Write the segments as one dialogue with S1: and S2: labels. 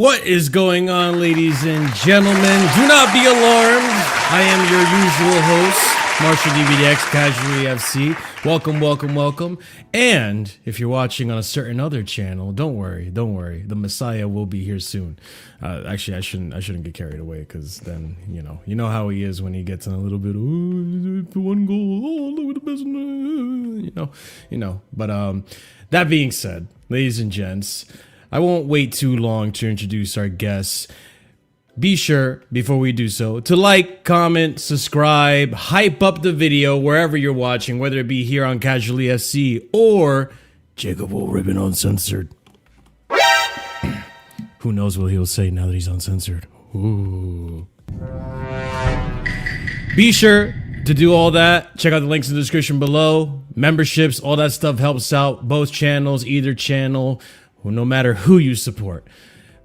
S1: What is going on, ladies and gentlemen? Do not be alarmed. I am your usual host, Marshall DVDX, Casually FC. Welcome, welcome, welcome. And if you're watching on a certain other channel, don't worry. The Messiah will be here soon. Actually, I shouldn't get carried away, because then you know how he is when he gets in a little bit. Oh, one goal. Oh, look at the best. You know. But that being said, ladies and gents, I won't wait too long to introduce our guests. Be sure, before we do so, to like, comment, subscribe, hype up the video wherever you're watching, whether it be here on Casually FC or Jacob Will Ribbon Uncensored. Who knows what he'll say now that he's uncensored. Ooh. Be sure to do all that. Check out the links in the description below. Memberships, all that stuff helps out both channels, either channel. Well, no matter who you support.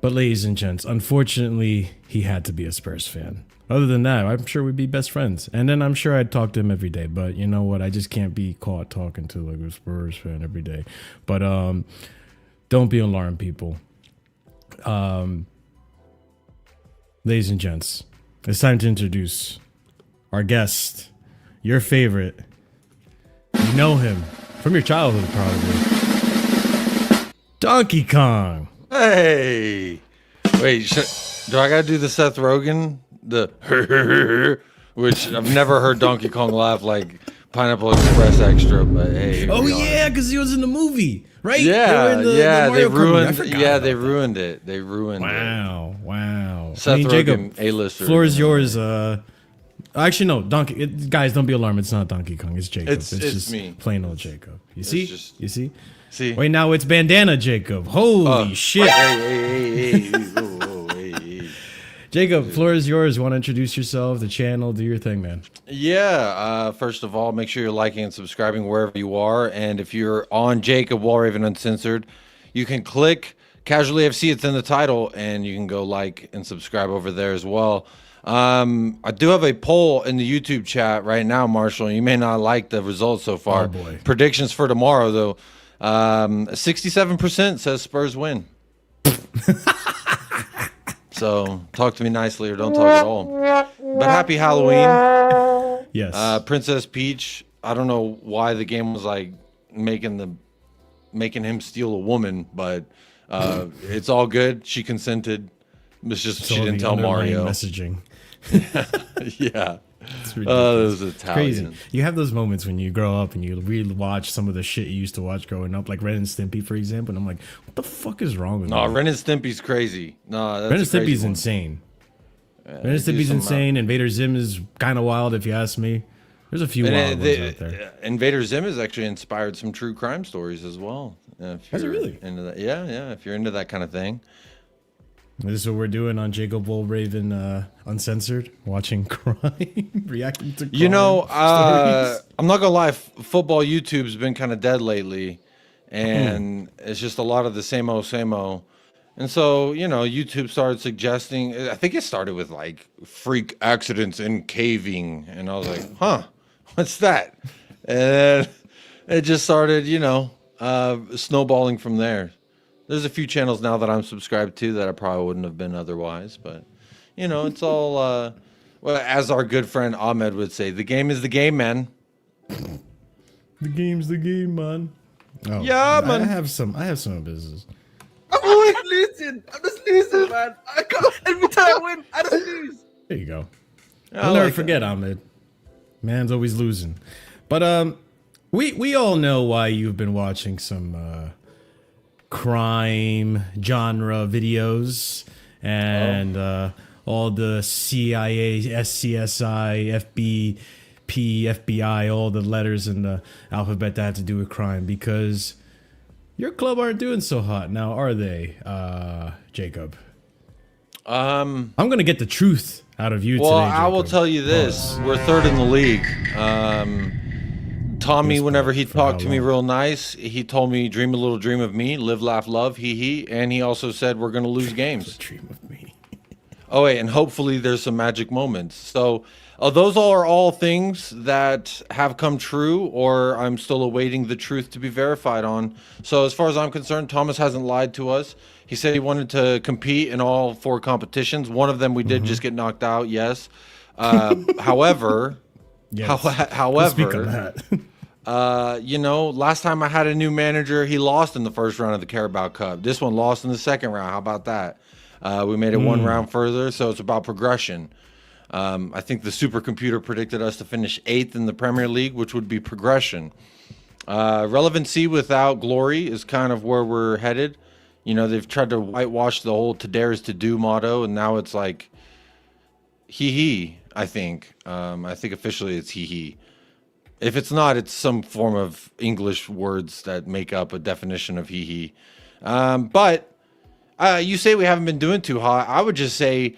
S1: But ladies and gents, unfortunately, he had to be a Spurs fan. Other than that, I'm sure we'd be best friends. And then I'm sure I'd talk to him every day. But you know what? I just can't be caught talking to like a Spurs fan every day. But don't be alarmed, people. Ladies and gents, it's time to introduce our guest, your favorite. You know him from your childhood, probably. Donkey Kong.
S2: Hey, wait, do I gotta do the Seth Rogen? Which I've never heard Donkey Kong laugh like Pineapple Express Extra, but hey.
S1: Oh yeah, because he was in the movie, right?
S2: Yeah, they ruined.
S1: Yeah,
S2: they ruined it. They ruined it.
S1: Wow.
S2: Seth Rogen,
S1: Jacob,
S2: A-lister.
S1: Floor is yours. Actually, no, guys, don't be alarmed. It's not Donkey Kong. It's Jacob.
S2: It's
S1: just
S2: me.
S1: Plain old Jacob. You see?
S2: See?
S1: Wait, now it's Bandana Jacob. Holy shit.
S2: Hey.
S1: Jacob, floor is yours. You want to introduce yourself, the channel, do your thing, man.
S2: Yeah, first of all, make sure you're liking and subscribing wherever you are. And if you're on Jacob Wallraven Uncensored, you can click Casually FC. It's in the title, and you can go like and subscribe over there as well. I do have a poll in the YouTube chat right now, Marshall. You may not like the results so far.
S1: Oh, boy.
S2: Predictions for tomorrow, though. 67% says Spurs win. So talk to me nicely or don't talk at all. But happy Halloween.
S1: Yes.
S2: Princess Peach. I don't know why the game was like making him steal a woman, but it's all good. She consented. It's just she didn't tell Mario.
S1: Messaging.
S2: Yeah.
S1: It's ridiculous.
S2: It was Italian.
S1: Crazy. You have those moments when you grow up and you rewatch some of the shit you used to watch growing up, like Ren and Stimpy, for example. And I'm like, what the fuck is wrong with me?
S2: No, Ren and Stimpy's crazy. No, that's
S1: Ren and
S2: crazy
S1: Stimpy's
S2: one.
S1: insane. Ren and Stimpy's insane. Invader Zim is kind of wild, if you ask me. There's a few wild ones out there.
S2: Invader Zim has actually inspired some true crime stories as well.
S1: Has it really?
S2: Into that, yeah. If you're into that kind of thing.
S1: This is what we're doing on Jacob Wallraven Uncensored, watching crime, reacting to crime.
S2: You know, I'm not gonna lie, football YouTube's been kind of dead lately, and it's just a lot of the same old. And so, YouTube started suggesting, I think it started with like freak accidents in caving. And I was like, huh, what's that? And it just started, snowballing from there. There's a few channels now that I'm subscribed to that I probably wouldn't have been otherwise. But, it's all, well, as our good friend Ahmed would say, the game is the game, man.
S1: The game's the game, man. Oh,
S2: Yeah, man.
S1: I have some business.
S3: I'm always losing. I'm just losing, man. I can't. Every time I win, I just lose.
S1: There you go.
S2: I
S1: I'll never
S2: like
S1: forget Ahmed. Man's always losing. But we all know why you've been watching some crime genre videos and all the CIA, SCSI, FBP, FBI, all the letters in the alphabet that have to do with crime, because your club aren't doing so hot now, are they, Jacob? I'm gonna get the truth out of you today.
S2: Well, I will
S1: Jacob.
S2: tell you this: we're third in the league. Tommy, whenever he talked to me real nice, he told me, "Dream a little dream of me, live, laugh, love, he," and he also said we're going to lose games.
S1: Dream of me.
S2: Oh wait, and hopefully there's some magic moments. So those are all things that have come true, or I'm still awaiting the truth to be verified on. So as far as I'm concerned, Thomas hasn't lied to us. He said he wanted to compete in all 4 competitions. One of them we did just get knocked out. Yes. However,
S1: Yes.
S2: however,
S1: Speak on that.
S2: last time I had a new manager, he lost in the first round of the Carabao Cup. This one lost in the second round. How about that? We made it one round further, so it's about progression. I think the supercomputer predicted us to finish 8th in the Premier League, which would be progression. Relevancy without glory is kind of where we're headed. They've tried to whitewash the whole "to dare is to do" motto, and now it's like he. I think officially it's he. If it's not, it's some form of English words that make up a definition of he. But you say we haven't been doing too hot. I would just say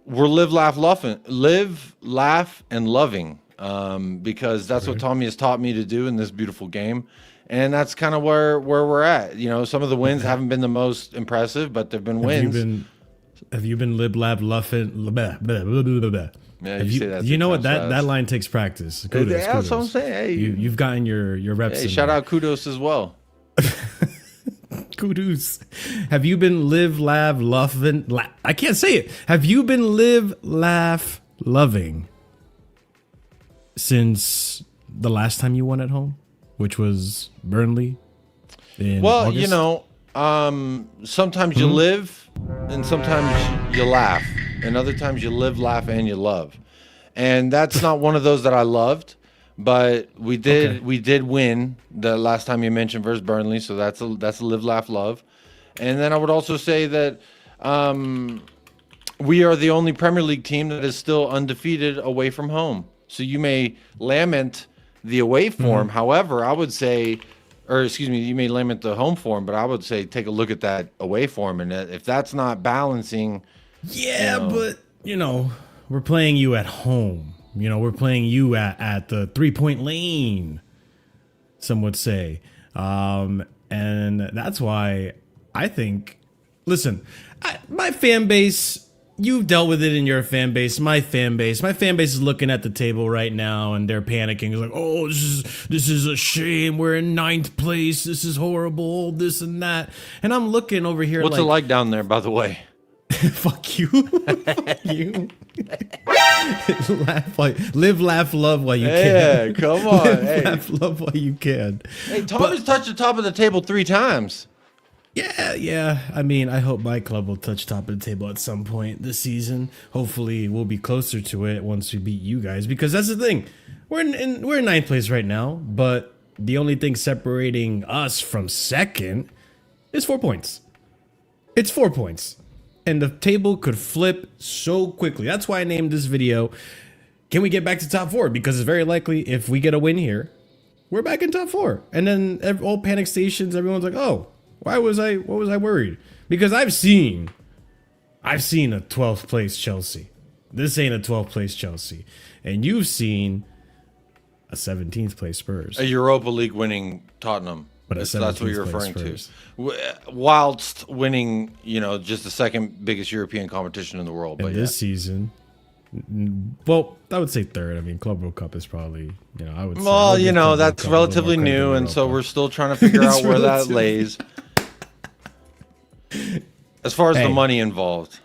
S2: we're live, laugh, and loving, because that's what Tommy has taught me to do in this beautiful game. And that's kind of where we're at. Some of the wins haven't been the most impressive, but they've been wins.
S1: Have you been lib, lab, luffing?
S2: Yeah, you say that.
S1: You know what? That line takes practice. Kudos,
S2: That's
S1: kudos.
S2: what I'm saying. Hey,
S1: You've gotten your reps.
S2: hey,
S1: in
S2: shout
S1: there.
S2: out kudos as well.
S1: Kudos. Have you been live, laugh, loving? I can't say it. Have you been live, laugh, loving since the last time you won at home, which was Burnley in August?
S2: Sometimes you live and sometimes you laugh, and other times you live, laugh, and you love. And that's not one of those that I loved, but we did win the last time you mentioned versus Burnley, so that's a live, laugh, love. And then I would also say that we are the only Premier League team that is still undefeated away from home. So you may lament the away form, however, I would say, or excuse me, you may lament the home form, but I would say take a look at that away form, and if that's not balancing.
S1: Yeah, but we're playing you at home. We're playing you at the 3-point lane, some would say. And that's why I think, listen, my fan base, you've dealt with it in your fan base. My fan base is looking at the table right now and they're panicking. It's like, oh, this is a shame. We're in 9th place. This is horrible. This and that. And I'm looking over here.
S2: What's it like down there, by the way?
S1: Fuck you. Fuck you. Live, laugh, love while you can.
S2: Yeah, come on.
S1: Live, laugh, love while you can.
S2: Hey, Tommy's touched the top of the table 3 times.
S1: Yeah. I mean, I hope my club will touch top of the table at some point this season. Hopefully, we'll be closer to it once we beat you guys, because that's the thing. We're in 9th place right now, but the only thing separating us from second is 4 points. It's 4 points. And the table could flip so quickly. That's why I named this video, Can we get back to top 4? Because it's very likely if we get a win here, we're back in top 4. And then all panic stations, everyone's like, oh, what was I worried? Because I've seen a 12th place Chelsea. This ain't a 12th place Chelsea. And you've seen a 17th place Spurs.
S2: A Europa League winning Tottenham.
S1: But
S2: That's what you're referring to. Whilst winning, just the second biggest European competition in the world.
S1: And this season, well, I would say third. I mean, Club World Cup is probably, I would say.
S2: Well, that's relatively new, and so we're still trying to figure out where that lays. As far as the money involved.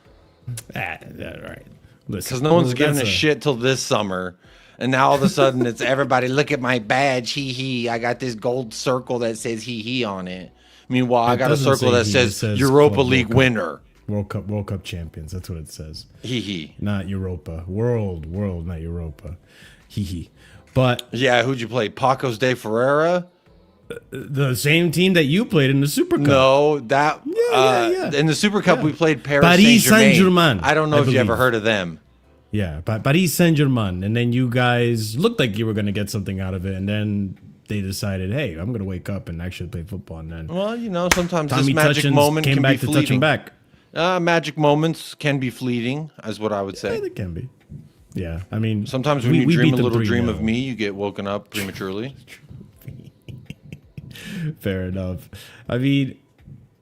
S1: Right.
S2: Because no one's giving a shit till this summer. And now all of a sudden it's everybody, look at my badge, hee. I got this gold circle that says hee on it. Meanwhile, I got a circle that says Europa League winner.
S1: World Cup champions. That's what it says.
S2: Hee.
S1: Not Europa. World, not Europa. Hee. But
S2: yeah, who'd you play? Pacos de Ferreira?
S1: The same team that you played in the Super Cup.
S2: No, that in the Super Cup we played Paris Saint-Germain. I don't know if you ever heard of them.
S1: Yeah, Paris Saint-Germain. And then you guys looked like you were going to get something out of it. And then they decided, hey, I'm going to wake up and actually play football. And then,
S2: well, sometimes this magic moment can be fleeting. Magic moments can be fleeting, is what I would say.
S1: Yeah, they can be. Yeah, I mean,
S2: sometimes when you dream a little dream of me, you get woken up prematurely.
S1: Fair enough. I mean,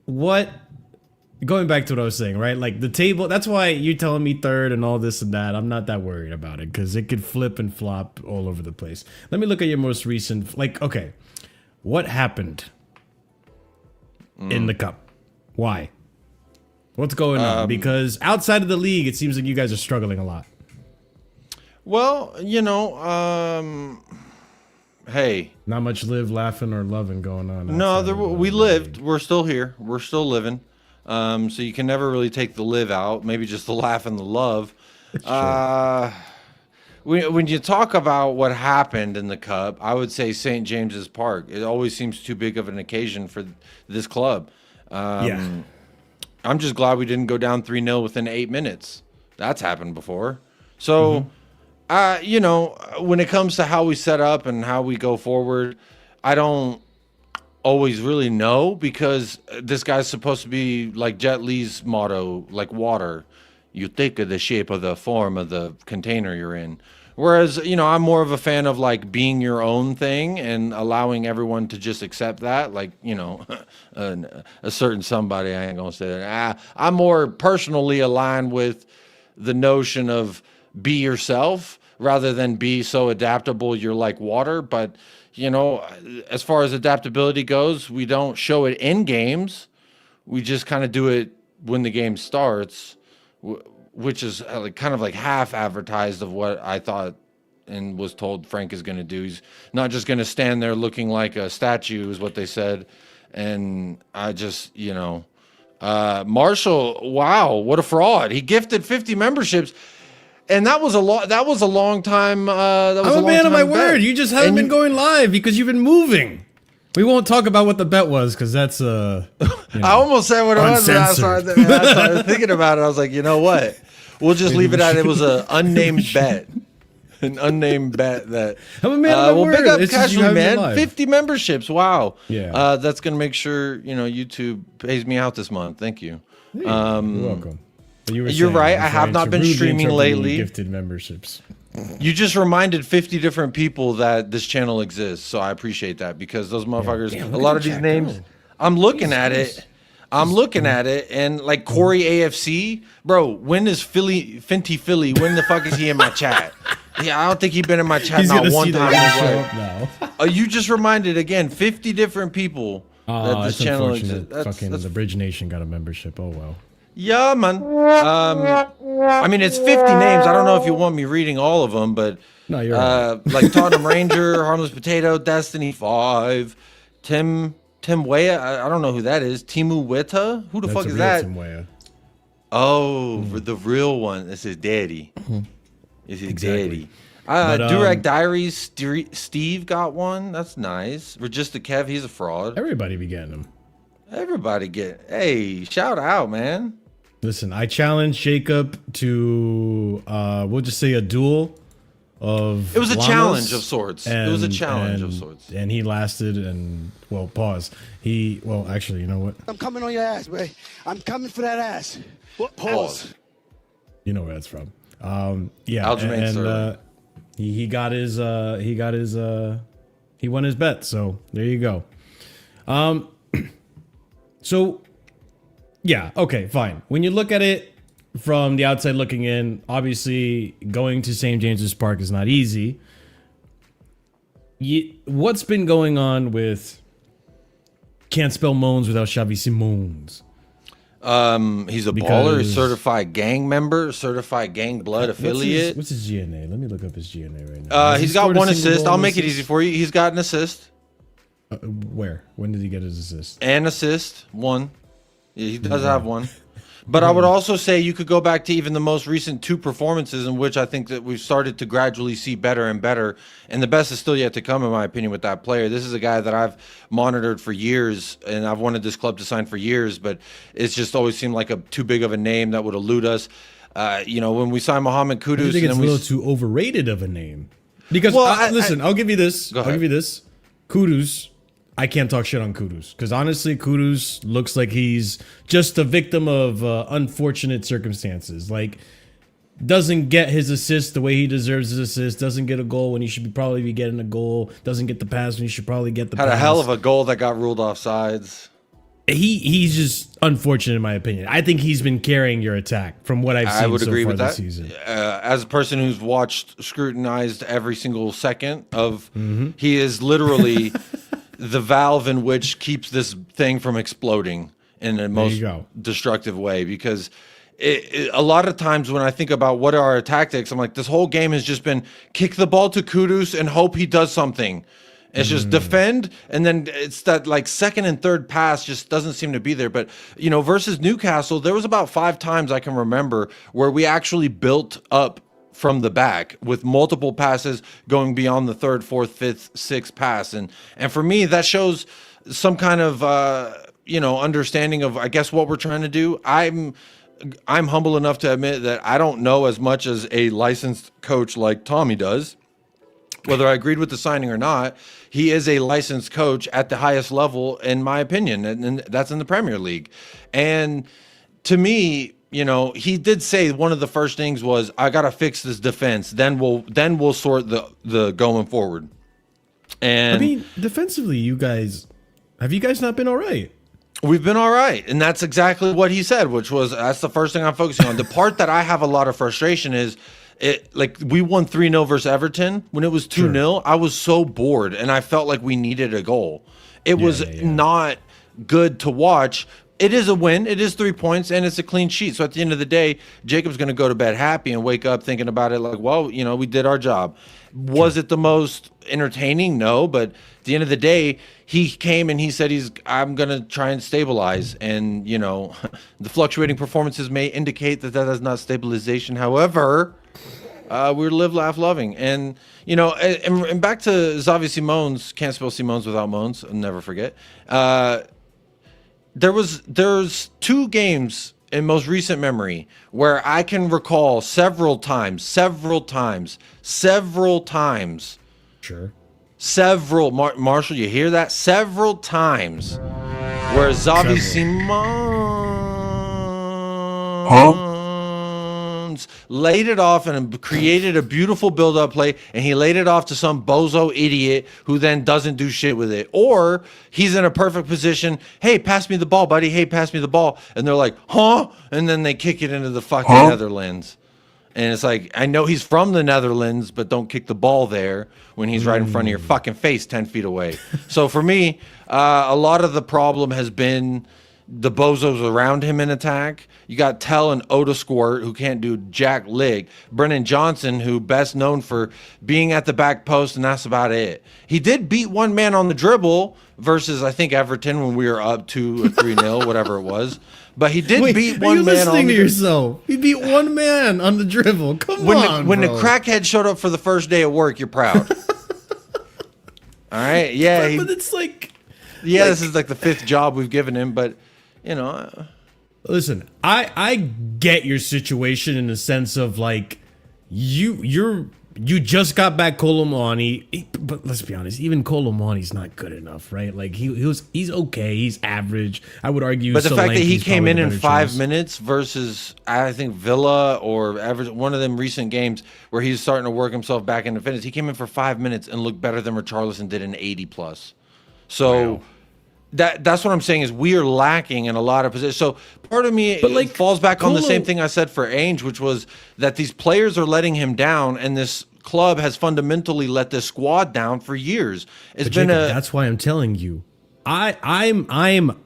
S1: going back to what I was saying, right? Like the table, that's why you're telling me third and all this and that. I'm not that worried about it because it could flip and flop all over the place. Let me look at your most recent, okay, what happened in the cup? Why? What's going on? Because outside of the league, it seems like you guys are struggling a lot.
S2: Well, hey.
S1: Not much laughing, or loving going on.
S2: No, we lived. We're still here. We're still living. So you can never really take the live out. Maybe just the laugh and the love. When you talk about what happened in the Cup, I would say St. James's Park. It always seems too big of an occasion for this club. I'm just glad we didn't go down 3-0 within 8 minutes. That's happened before. So, when it comes to how we set up and how we go forward, I don't always really know, because this guy's supposed to be like Jet Li's motto, like water. You think of the shape of the form of the container you're in. Whereas, I'm more of a fan of like being your own thing and allowing everyone to just accept that. Like, a certain somebody, I ain't gonna say that. I'm more personally aligned with the notion of be yourself rather than be so adaptable you're like water. But as far as adaptability goes, we don't show it in games. We just kind of do it when the game starts, which is kind of like half advertised of what I thought and was told Frank is going to do. He's not just going to stand there looking like a statue, is what they said. And I just, Marshall, wow, what a fraud. He gifted 50 memberships. And that was a long time. I'm
S1: a man of my word. You just haven't been going live because you've been moving. We won't talk about what the bet was because that's
S2: I almost said what it was, and I started thinking about it. I was like, you know what? We'll just leave it at it was an unnamed bet. An unnamed bet that.
S1: I'm a man of my word.
S2: Big up Casually, man. 50 memberships. Wow.
S1: Yeah.
S2: That's gonna make sure YouTube pays me out this month. Thank you.
S1: Hey, you're welcome.
S2: You're right. I have not been streaming lately.
S1: Gifted memberships.
S2: You just reminded 50 different people that this channel exists, so I appreciate that, because those motherfuckers, a lot of these names, I'm looking at it, and like Corey AFC, bro, when is Fenty Philly? When the fuck is he in my chat? Yeah, I don't think he's been in my chat not one time in his life. You just reminded again 50 different people that this channel exists.
S1: Fucking the Bridge Nation got a membership. Oh well.
S2: Yeah, man. I mean, it's 50 names. I don't know if you want me reading all of them, but
S1: no, you're right.
S2: Like Tottenham Ranger, Harmless Potato, Destiny 5, Tim Weah. I don't know who that is. Timu Weta? Who the fuck is that?
S1: Tim Weah.
S2: Oh, the real one. This is Daddy. This is Daddy. Durag Diaries, Steve got one. That's nice. Regista Kev, he's a fraud.
S1: Everybody be getting them.
S2: Everybody hey, shout out, man.
S1: Listen, I challenged Jacob to, we'll just say a duel of
S2: It was a
S1: llamas,
S2: challenge of sorts. It was a challenge of sorts.
S1: And he lasted, and, well, pause. Actually, you know what?
S4: I'm coming on your ass, man. I'm coming for that ass. What? Pause.
S1: You know where that's from. Yeah.
S2: Aljamain
S1: he won his bet, so there you go. So, yeah, okay, fine. When you look at it from the outside looking in, obviously going to St. James's Park is not easy. What's been going on with can't spell Moans without Xavi Simons?
S2: He's a baller, certified gang member, certified gang blood affiliate.
S1: What's his GNA? Let me look up his GNA right now.
S2: He's got one assist. I'll make it easy for you. He's got an assist.
S1: Where? When did he get his assist?
S2: An assist, one. Yeah, he does have one. But I would also say you could go back to even the most recent 2 performances in which I think that we've started to gradually see better and better. And the best is still yet to come, in my opinion, with that player. This is a guy that I've monitored for years, and I've wanted this club to sign for years, but it's just always seemed like too big of a name that would elude us. When we signed Mohamed Kudus,
S1: I think it's a little too overrated of a name. Because, I'll give you this. I'll give you this. Kudus. I can't talk shit on Kudus because honestly, Kudus looks like he's just a victim of unfortunate circumstances. Like, doesn't get his assist the way he deserves his assist. Doesn't get a goal when he should probably be getting a goal. Doesn't get the pass when he should probably get the pass.
S2: Had a hell of a goal that got ruled offsides.
S1: He's just unfortunate in my opinion. I think he's been carrying your attack from what I've seen so far this season.
S2: As a person who's scrutinized every single second of, he is literally the valve in which keeps this thing from exploding in the most destructive way. Because a lot of times when I think about what are our tactics, I'm like, this whole game has just been kick the ball to Kudus and hope he does something. It's just defend, and then it's that like second and third pass just doesn't seem to be there. But, versus Newcastle, there was about 5 times I can remember where we actually built up from the back with multiple passes going beyond the 3rd, 4th, 5th, 6th pass. And for me, that shows some kind of, understanding of, I guess, what we're trying to do. I'm humble enough to admit that I don't know as much as a licensed coach like Tommy does. Whether I agreed with the signing or not, he is a licensed coach at the highest level, in my opinion, and that's in the Premier League. And to me, he did say one of the first things was, I got to fix this defense. Then we'll sort the going forward. And I mean,
S1: defensively, have you guys not been all right?
S2: We've been all right. And that's exactly what he said, which was, that's the first thing I'm focusing on. The part that I have a lot of frustration is, we won 3-0 versus Everton. When it was 2-0, I was so bored, and I felt like we needed a goal. It was not good to watch. It is a win. It is 3 points, and it's a clean sheet. So at the end of the day, Jacob's going to go to bed happy and wake up thinking about it like, well, we did our job. Was it the most entertaining? No, but at the end of the day, he came and he said I'm going to try and stabilize. And, the fluctuating performances may indicate that is not stabilization. However, we're live, laugh, loving. And, and back to Xavi Simons, can't spell Simons without Moans, I'll never forget. There's 2 games in most recent memory where I can recall several times.
S1: Sure.
S2: Marshall, you hear that? Several times where Xavi Simons laid it off and created a beautiful build-up play, and he laid it off to some bozo idiot who then doesn't do shit with it. Or he's in a perfect position, hey, pass me the ball, buddy, hey, pass me the ball. And they're like, huh? And then they kick it into the fucking Netherlands. And it's like, I know he's from the Netherlands, but don't kick the ball there when he's right in front of your fucking face 10 feet away. So for me, a lot of the problem has been the bozos around him in attack. You got Tell and Oda Squirt, who can't do jack lick. Brennan Johnson, who best known for being at the back post, and that's about it. He did beat one man on the dribble versus, I think, Everton when we were up 2 or 3-0, whatever it was. But he did beat one man on the
S1: yourself. He beat one man on the dribble. Come on,
S2: when the crackhead showed up for the first day of work, you're proud. All right? Yeah.
S1: But it's like...
S2: Yeah, this is like the 5th job we've given him, but...
S1: Listen, I get your situation in the sense of like you just got back Colomani, but let's be honest, even Colomani's not good enough, right? Like he's okay, he's average. I would argue.
S2: But the fact that he came in 5 minutes versus I think Villa or one of them recent games where he's starting to work himself back into fitness, he came in for 5 minutes and looked better than Richarlison did in 80+. So. Wow. That's what I'm saying is we are lacking in a lot of positions. So part of me
S1: But, like,
S2: falls back on the
S1: Kolo-
S2: same thing I said for Ainge, which was that these players are letting him down, and this club has fundamentally let this squad down for years. It's
S1: But
S2: been
S1: Jacob, that's why I'm telling you, I'm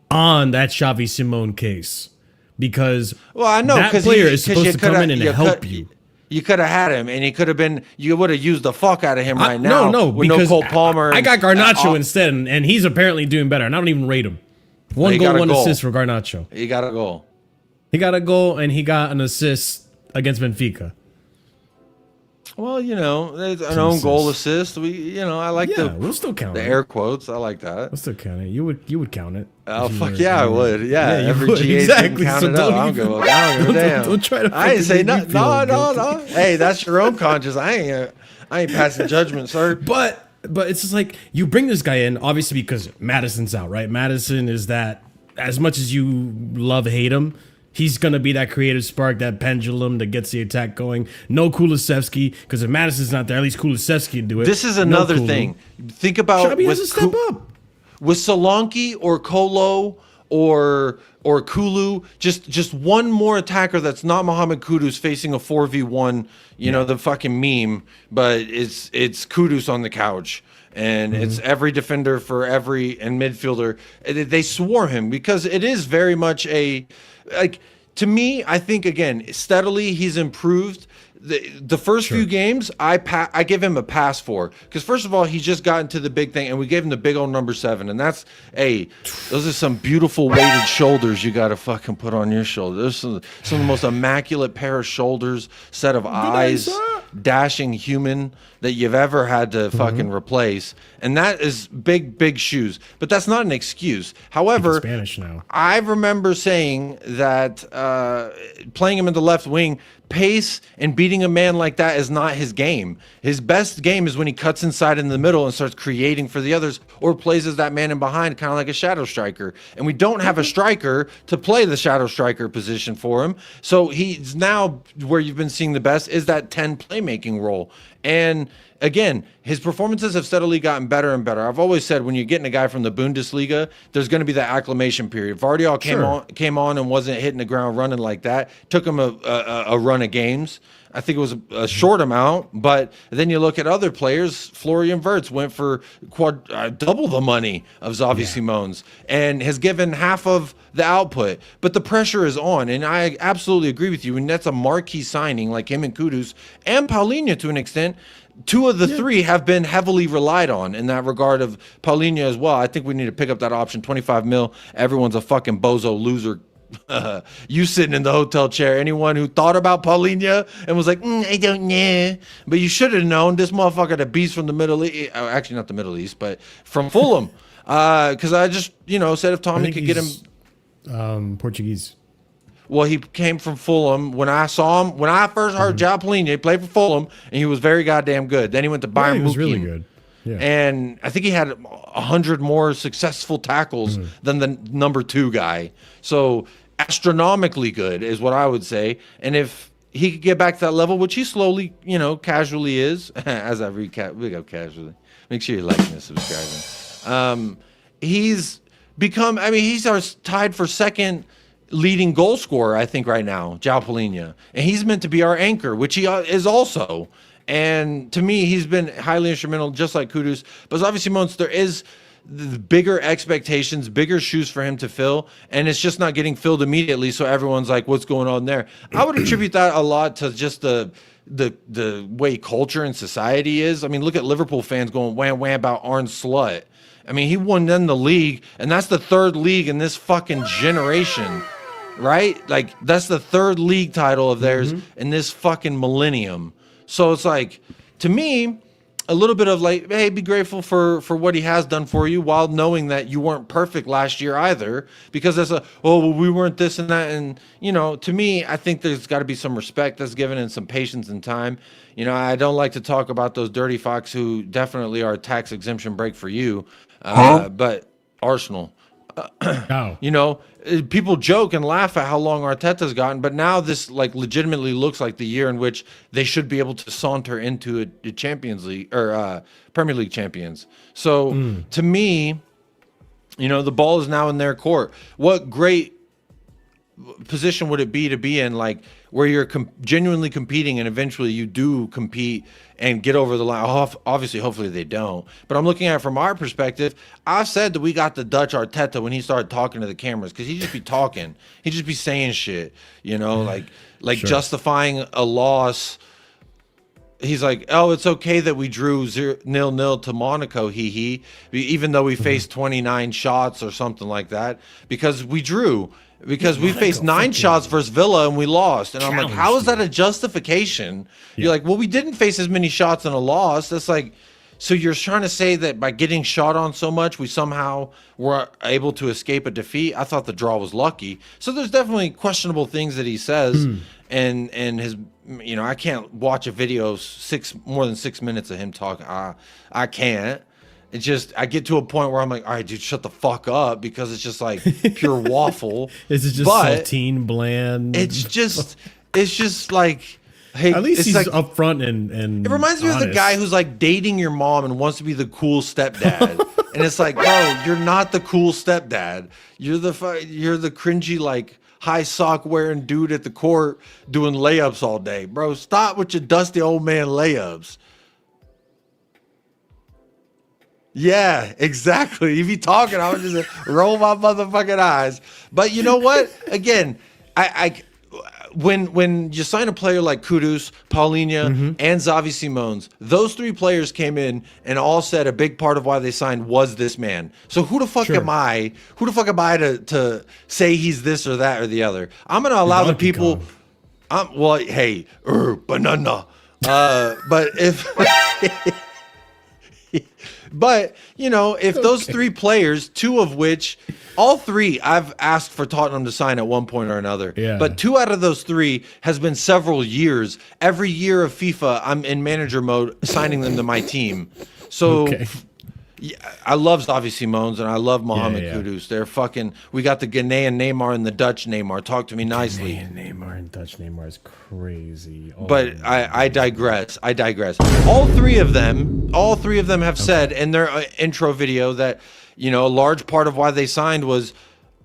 S1: on that Xavi Simone case because
S2: I know
S1: that
S2: because
S1: player is supposed to come in and help you.
S2: You could have had him, and he could have been. You would have used the fuck out of him right now.
S1: No,
S2: with
S1: because
S2: no Cole Palmer.
S1: I got
S2: and-
S1: Garnacho instead, and he's apparently doing better. And I don't even rate him. One
S2: He
S1: goal,
S2: got a
S1: one
S2: goal.
S1: assist for Garnacho.
S2: He got a goal.
S1: He got a goal and he got an assist against Benfica.
S2: Well, there's an own goal assist. I like
S1: We'll still count
S2: the
S1: it.
S2: air quotes. I like that.
S1: We'll still count it. You would count it.
S2: Oh
S1: if you
S2: fuck
S1: were-
S2: yeah, I would. Yeah,
S1: you
S2: every
S1: would.
S2: G8
S1: Exactly.
S2: can count
S1: So
S2: it up.
S1: don't
S2: I don't
S1: even-
S2: give a damn.
S1: Don't try to
S2: I ain't say
S1: fucking make me
S2: nothing.
S1: feel
S2: No. Hey, that's your own conscience. I ain't passing judgment, sir.
S1: But it's just like you bring this guy in, obviously because Madison's out, right? Madison is that as much as you hate him, he's gonna be that creative spark, that pendulum that gets the attack going. No Kulusevski, because if Madison's not there, at least Kulusevski can do it.
S2: This is
S1: No
S2: another
S1: Kulu.
S2: thing. Think about
S1: Xavi has to step up.
S2: with Solanke or Kolo or Kulu, just one more attacker that's not Mohamed Kudus facing a 4v1, the fucking meme, but it's Kudus on the couch. And it's every defender for every and midfielder. They swarm him because it is very much to me, I think again, steadily he's improved. The first few games, I give him a pass for because first of all, he just got into the big thing, and we gave him the big old number 7, and that's those are some beautiful weighted shoulders you got to fucking put on your shoulders. Some of the most immaculate pair of shoulders, set of eyes, dashing human that you've ever had to fucking replace, and that is big shoes. But that's not an excuse. However,
S1: Spanish now.
S2: I remember saying that playing him in the left wing, pace and beating a man like that is not his game. His best game is when he cuts inside in the middle and starts creating for the others, or plays as that man in behind, kind of like a shadow striker. And we don't have a striker to play the shadow striker position for him. So he's now where you've been seeing the best is that 10 playmaking role. And again, his performances have steadily gotten better and better. I've always said when you're getting a guy from the Bundesliga, there's going to be that acclimation period. Vardiol came on and wasn't hitting the ground running like that. Took him a run of games. I think it was a short amount, but then you look at other players. Florian Wirtz went for double the money of Xavi Simons and has given half of the output. But the pressure is on, and I absolutely agree with you. And that's a marquee signing like him and Kudus and Paulinho to an extent. Two of the three have been heavily relied on in that regard of Paulinho as well. I think we need to pick up that option, 25 mil. Everyone's a fucking bozo loser. You sitting in the hotel chair. Anyone who thought about Paulinho and was like, I don't know. But you should have known this motherfucker, the beast from the Middle East. Actually, not the Middle East, but from Fulham. Because I just, said if Tommy could get him.
S1: Portuguese.
S2: Well, he came from Fulham. When I saw him, when I first heard João Paulinho, he played for Fulham, and he was very goddamn good. Then he went to Bayern
S1: He was
S2: Munich.
S1: really good. Yeah.
S2: And I think he had 100 more successful tackles than the number 2 guy. So astronomically good is what I would say. And if he could get back to that level, which he slowly, casually is, as I recap, we go casually. Make sure you're liking and subscribing. He's become, he's tied for second leading goal scorer, I think, right now, João Paulinho. And he's meant to be our anchor, which he is also. And to me, he's been highly instrumental, just like Kudus. But obviously, Simons, there is the bigger expectations, bigger shoes for him to fill, and it's just not getting filled immediately. So everyone's like, "What's going on there?" I would attribute that a lot to just the way culture and society is. I mean, look at Liverpool fans going wham wham about Arne Slot. I mean, he won then the league, and that's the 3rd league in this fucking generation, right? Like that's the 3rd league title of theirs in this fucking millennium. So it's like, to me, a little bit of like, hey, be grateful for what he has done for you, while knowing that you weren't perfect last year either, because that's we weren't this and that. And, to me, I think there's got to be some respect that's given and some patience and time. I don't like to talk about those dirty fox who definitely are a tax exemption break for you, but Arsenal. People joke and laugh at how long Arteta's gotten, but now this legitimately looks like the year in which they should be able to saunter into a Champions League or Premier League champions. So to me, The ball is now in their court. What great position would it be in, like, where you're genuinely competing and eventually you do compete and get over the line? Obviously, hopefully they don't. But I'm looking at it from our perspective. I've said that we got the Dutch Arteta when he started talking to the cameras, because he'd just be talking. He'd just be saying shit, like
S1: Sure.
S2: justifying a loss. He's like, oh, it's okay that we drew 0-0 to Monaco, even though we faced 29 shots or something like that, because we drew. Because we faced 9 shots versus Villa and we lost. And I'm like, how is that a justification?
S1: Yeah.
S2: You're like, well, we didn't face as many shots in a loss. That's like, so you're trying to say that by getting shot on so much, we somehow were able to escape a defeat? I thought the draw was lucky. So there's definitely questionable things that he says. And his, I can't watch a video more than 6 minutes of him talking. I can't. It's just, I get to a point where I'm like, all right, dude, shut the fuck up, because it's just like pure waffle.
S1: Is it just saltine, bland?
S2: It's just like, hey,
S1: at least
S2: it's
S1: he's
S2: like,
S1: upfront and
S2: it reminds me of the guy who's like dating your mom and wants to be the cool stepdad. And it's like, bro, you're not the cool stepdad. You're the cringy, like, high sock wearing dude at the court doing layups all day. Bro, stop with your dusty old man layups. Yeah, exactly. You be talking, I would just roll my motherfucking eyes. But you know what? Again, when you sign a player like Kudus, Paulinho, and Xavi Simons, those 3 players came in and all said a big part of why they signed was this man. So who the fuck am I? Who the fuck am I to say he's this or that or the other? I'm gonna allow the people. Hey, banana. But if. But, if those 3 players, 2 of which, all 3 I've asked for Tottenham to sign at one point or another.
S1: Yeah.
S2: But 2 out of those 3 has been several years. Every year of FIFA, I'm in manager mode signing them to my team. So yeah, I love Xavi Simons and I love Mohamed Kudus. They're fucking, we got the Ghanaian Neymar and the Dutch Neymar. Talk to me nicely.
S1: Ghanaian Neymar and Dutch Neymar is crazy.
S2: But I digress. All three of them have said in their intro video that, a large part of why they signed was,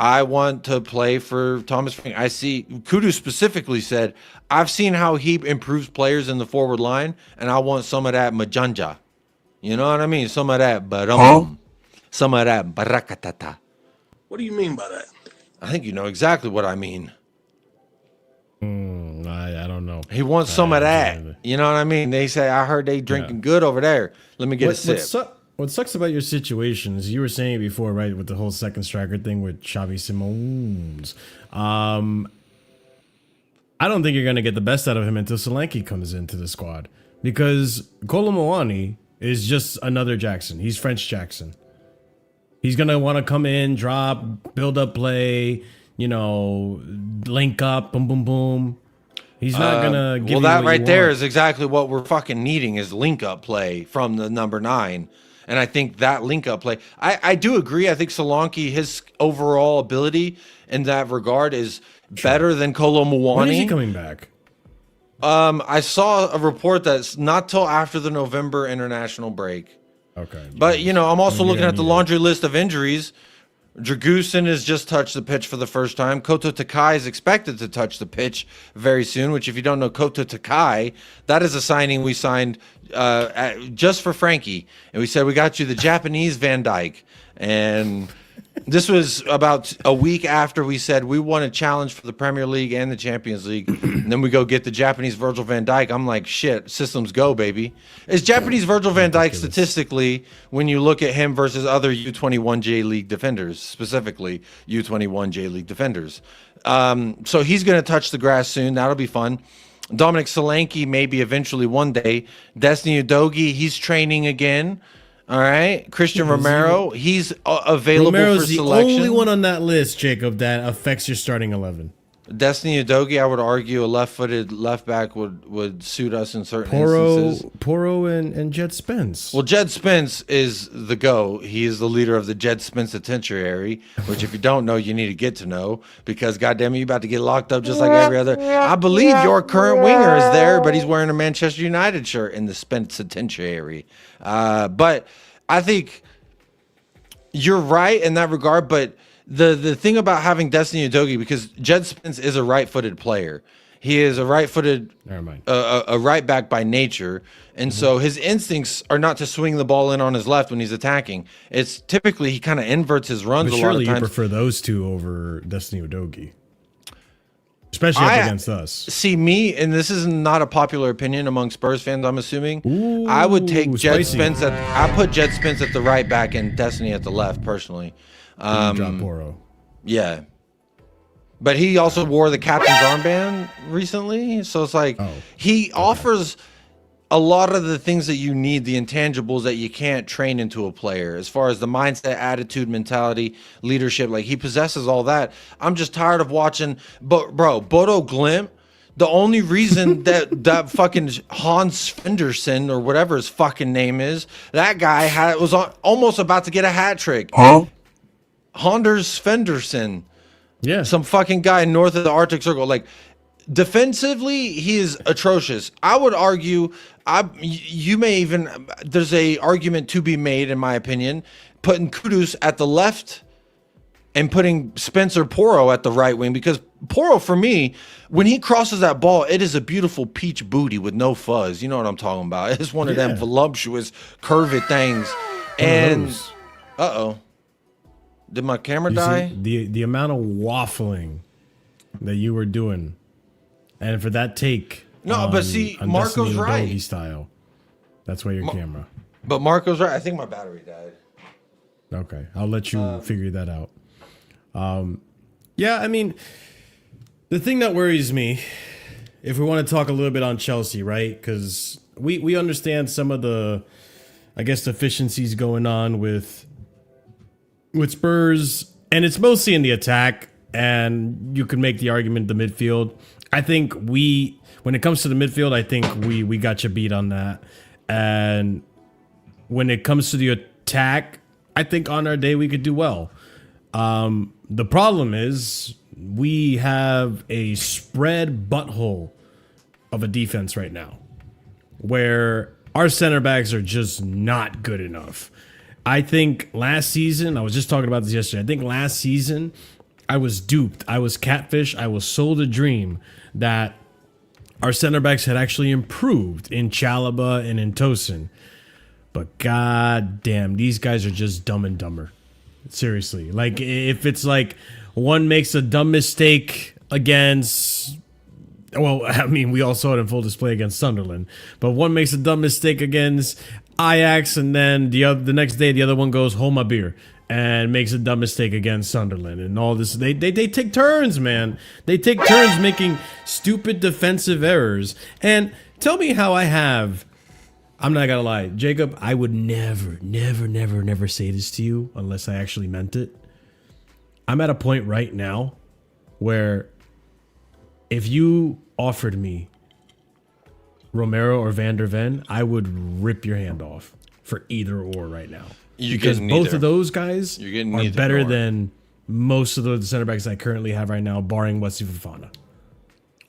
S2: I want to play for Thomas Frank. I see Kudus specifically said, I've seen how he improves players in the forward line, and I want some of that majanja. You know what I mean? Some of that some of that barakatata.
S3: What do you mean by that?
S2: I think you know exactly what I mean.
S1: I don't know.
S2: He wants some of that. You know what I mean? They say, I heard they drinking good over there. Let me get a sip.
S1: What sucks about your situation is you were saying before, right, with the whole second striker thing with Xavi Simons. I don't think you're going to get the best out of him until Solanke comes into the squad, because Kolo Muani is just another Jackson. He's French Jackson. He's going to want to come in, drop, build up play, link up, boom, boom, boom. He's not going to give you
S2: that
S1: what
S2: right
S1: you
S2: there
S1: want.
S2: is exactly what we're fucking needing, is link up play from the number 9. And I think that link up play, I do agree. I think Solanke, his overall ability in that regard is better than Kolo Muani.
S1: When is he coming back?
S2: I saw a report that's not till after the November international break.
S1: Okay.
S2: But, I'm also looking at the laundry list of injuries. Dragusin has just touched the pitch for the first time. Koto Takai is expected to touch the pitch very soon, which, if you don't know Koto Takai, that is a signing we signed just for Frankie. And we said, we got you the Japanese Van Dijk. And this was about a week after we said we want a challenge for the Premier League and the Champions League. And then we go get the Japanese Virgil van Dijk. I'm like, shit, systems go, baby. Is Japanese Virgil van Dijk statistically, when you look at him versus other U21 J League defenders, specifically U21 J League defenders? So he's going to touch the grass soon. That'll be fun. Dominic Solanke, maybe eventually one day. Destiny Udogie, he's training again. All right, Christian Romero, he's available
S1: Romero's
S2: for selection.
S1: the only one on that list, Jacob, that affects your starting 11.
S2: Destiny Udogie, I would argue a left-footed left back would suit us in certain instances.
S1: Porro and Jed Spence.
S2: Well, Jed Spence is the go. He is the leader of the Jed Spence Penitentiary, which, if you don't know, you need to get to know, because goddamn it, you're about to get locked up just like every other. I believe your current winger is there, but he's wearing a Manchester United shirt in the Spence Penitentiary. But I think You're right in that regard, but the thing about having Destiny Udogie, because Jed Spence is a right-footed player. He is a right-footed,
S1: Never mind.
S2: A right back by nature, and so his instincts are not to swing the ball in on his left when he's attacking. It's typically he kind of inverts his runs
S1: But
S2: a lot
S1: surely
S2: of
S1: you
S2: times.
S1: prefer those two over Destiny Udogie, especially up against us.
S2: See, me, and this is not a popular opinion among Spurs fans, I'm assuming. I would take Jed
S1: spicy.
S2: Spence I put Jed Spence at the right back and Destiny at the left, personally.
S1: Drop Poro.
S2: Yeah. But he also wore the captain's armband recently. So it's like he offers a lot of the things that you need, the intangibles that you can't train into a player, as far as the mindset, attitude, mentality, leadership. Like, he possesses all that. I'm just tired of watching. But bro, Bodo Glimt, the only reason that fucking Hans Fenderson or whatever his fucking name is, that guy was almost about to get a hat trick.
S4: Huh?
S2: Anders Fenderson.
S1: Yeah.
S2: Some fucking guy north of the Arctic Circle. Like, defensively, he is atrocious. I would argue, you may even, there's a argument to be made, in my opinion, putting Kudus at the left and putting Spencer Poro at the right wing, because Poro, for me, when he crosses that ball, it is a beautiful peach booty with no fuzz. You know what I'm talking about. It's one of them voluptuous, curved things. And, uh-oh. Did my camera die?
S1: The amount of waffling that you were doing, and for that take.
S2: No, but see, Marco's right.
S1: Style. That's why your camera.
S2: But Marco's right. I think my battery died.
S1: Okay, I'll let you figure that out. Yeah, I mean, the thing that worries me, if we want to talk a little bit on Chelsea, right? Because we understand some of the, I guess, deficiencies going on with Spurs, and it's mostly in the attack, and you could make the argument the midfield. I think when it comes to the midfield, I think we got you beat on that. And when it comes to the attack, I think on our day we could do well. The problem is we have a spread butthole of a defense right now, where our center backs are just not good enough. I think last season, I was just talking about this yesterday, I think last season I was duped. I was catfished. I was sold a dream that our center backs had actually improved in Chalobah and in Tosin. But god damn, these guys are just dumb and dumber. Seriously. Like, if it's like one makes a dumb mistake against... Well, I mean, we all saw it in full display against Sunderland. But one makes a dumb mistake against Ajax, and then the next day the other one goes, hold my beer, and makes a dumb mistake against Sunderland. And all this, they take turns, man. They take turns making stupid defensive errors. And tell me how I'm not gonna lie, Jacob, I would never say this to you unless I actually meant it. I'm at a point right now where if you offered me Romero or Van der Ven, I would rip your hand off for either or right now. Because both of those guys are better than most of the center backs I currently have right now, barring Wesley Fofana.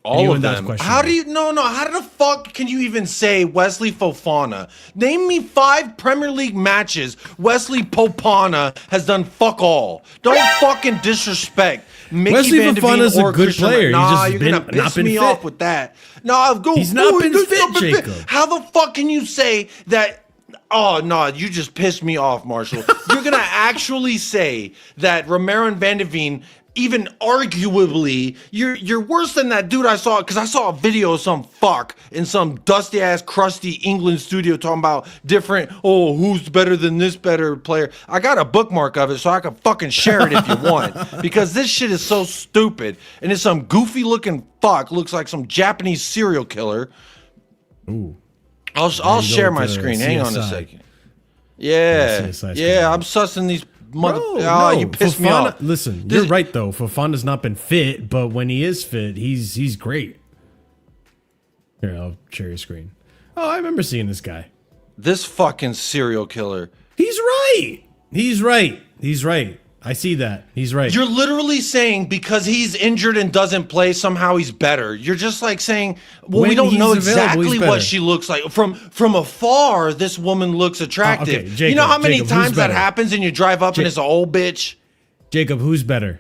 S2: All of them. How do you how the fuck can you even say Wesley Fofana? Name me 5 Premier League matches Wesley Fofana has done fuck all. Don't fucking disrespect Mickey
S1: Wesley
S2: Van de
S1: Fofana's
S2: Ven
S1: a good player.
S2: Nah,
S1: He's just
S2: you're gonna piss me off with that. No,
S1: he's not been fit, Jacob.
S2: How the fuck can you say that? Oh, no, you just pissed me off, Marshall. You're going to actually say that Romero and Van de Ven, even arguably, you're worse than that dude I saw, because I saw a video of some fuck in some dusty-ass, crusty England studio talking about different, who's better than this better player. I got a bookmark of it so I can fucking share it if you want, because this shit is so stupid, and it's some goofy-looking fuck, looks like some Japanese serial killer.
S1: Ooh.
S2: I'll share my screen. Hang on a second. Yeah, I'm sussing these mother. You pissed me off.
S1: Listen, you're right though. Fofana's not been fit, but when he is fit, he's great. Here, I'll share your screen. Oh, I remember seeing this guy. This
S2: fucking serial killer.
S1: He's right. I see that. He's right.
S2: You're literally saying because he's injured and doesn't play, somehow he's better. You're just like saying, well,
S1: When
S2: we don't
S1: he's
S2: know
S1: available,
S2: exactly
S1: he's
S2: what
S1: better.
S2: she looks like. From afar, this woman looks attractive.
S1: okay, Jacob,
S2: you know how many
S1: Jacob, who's
S2: times that
S1: better?
S2: happens and you drive up and it's an old bitch?
S1: Jacob, who's better?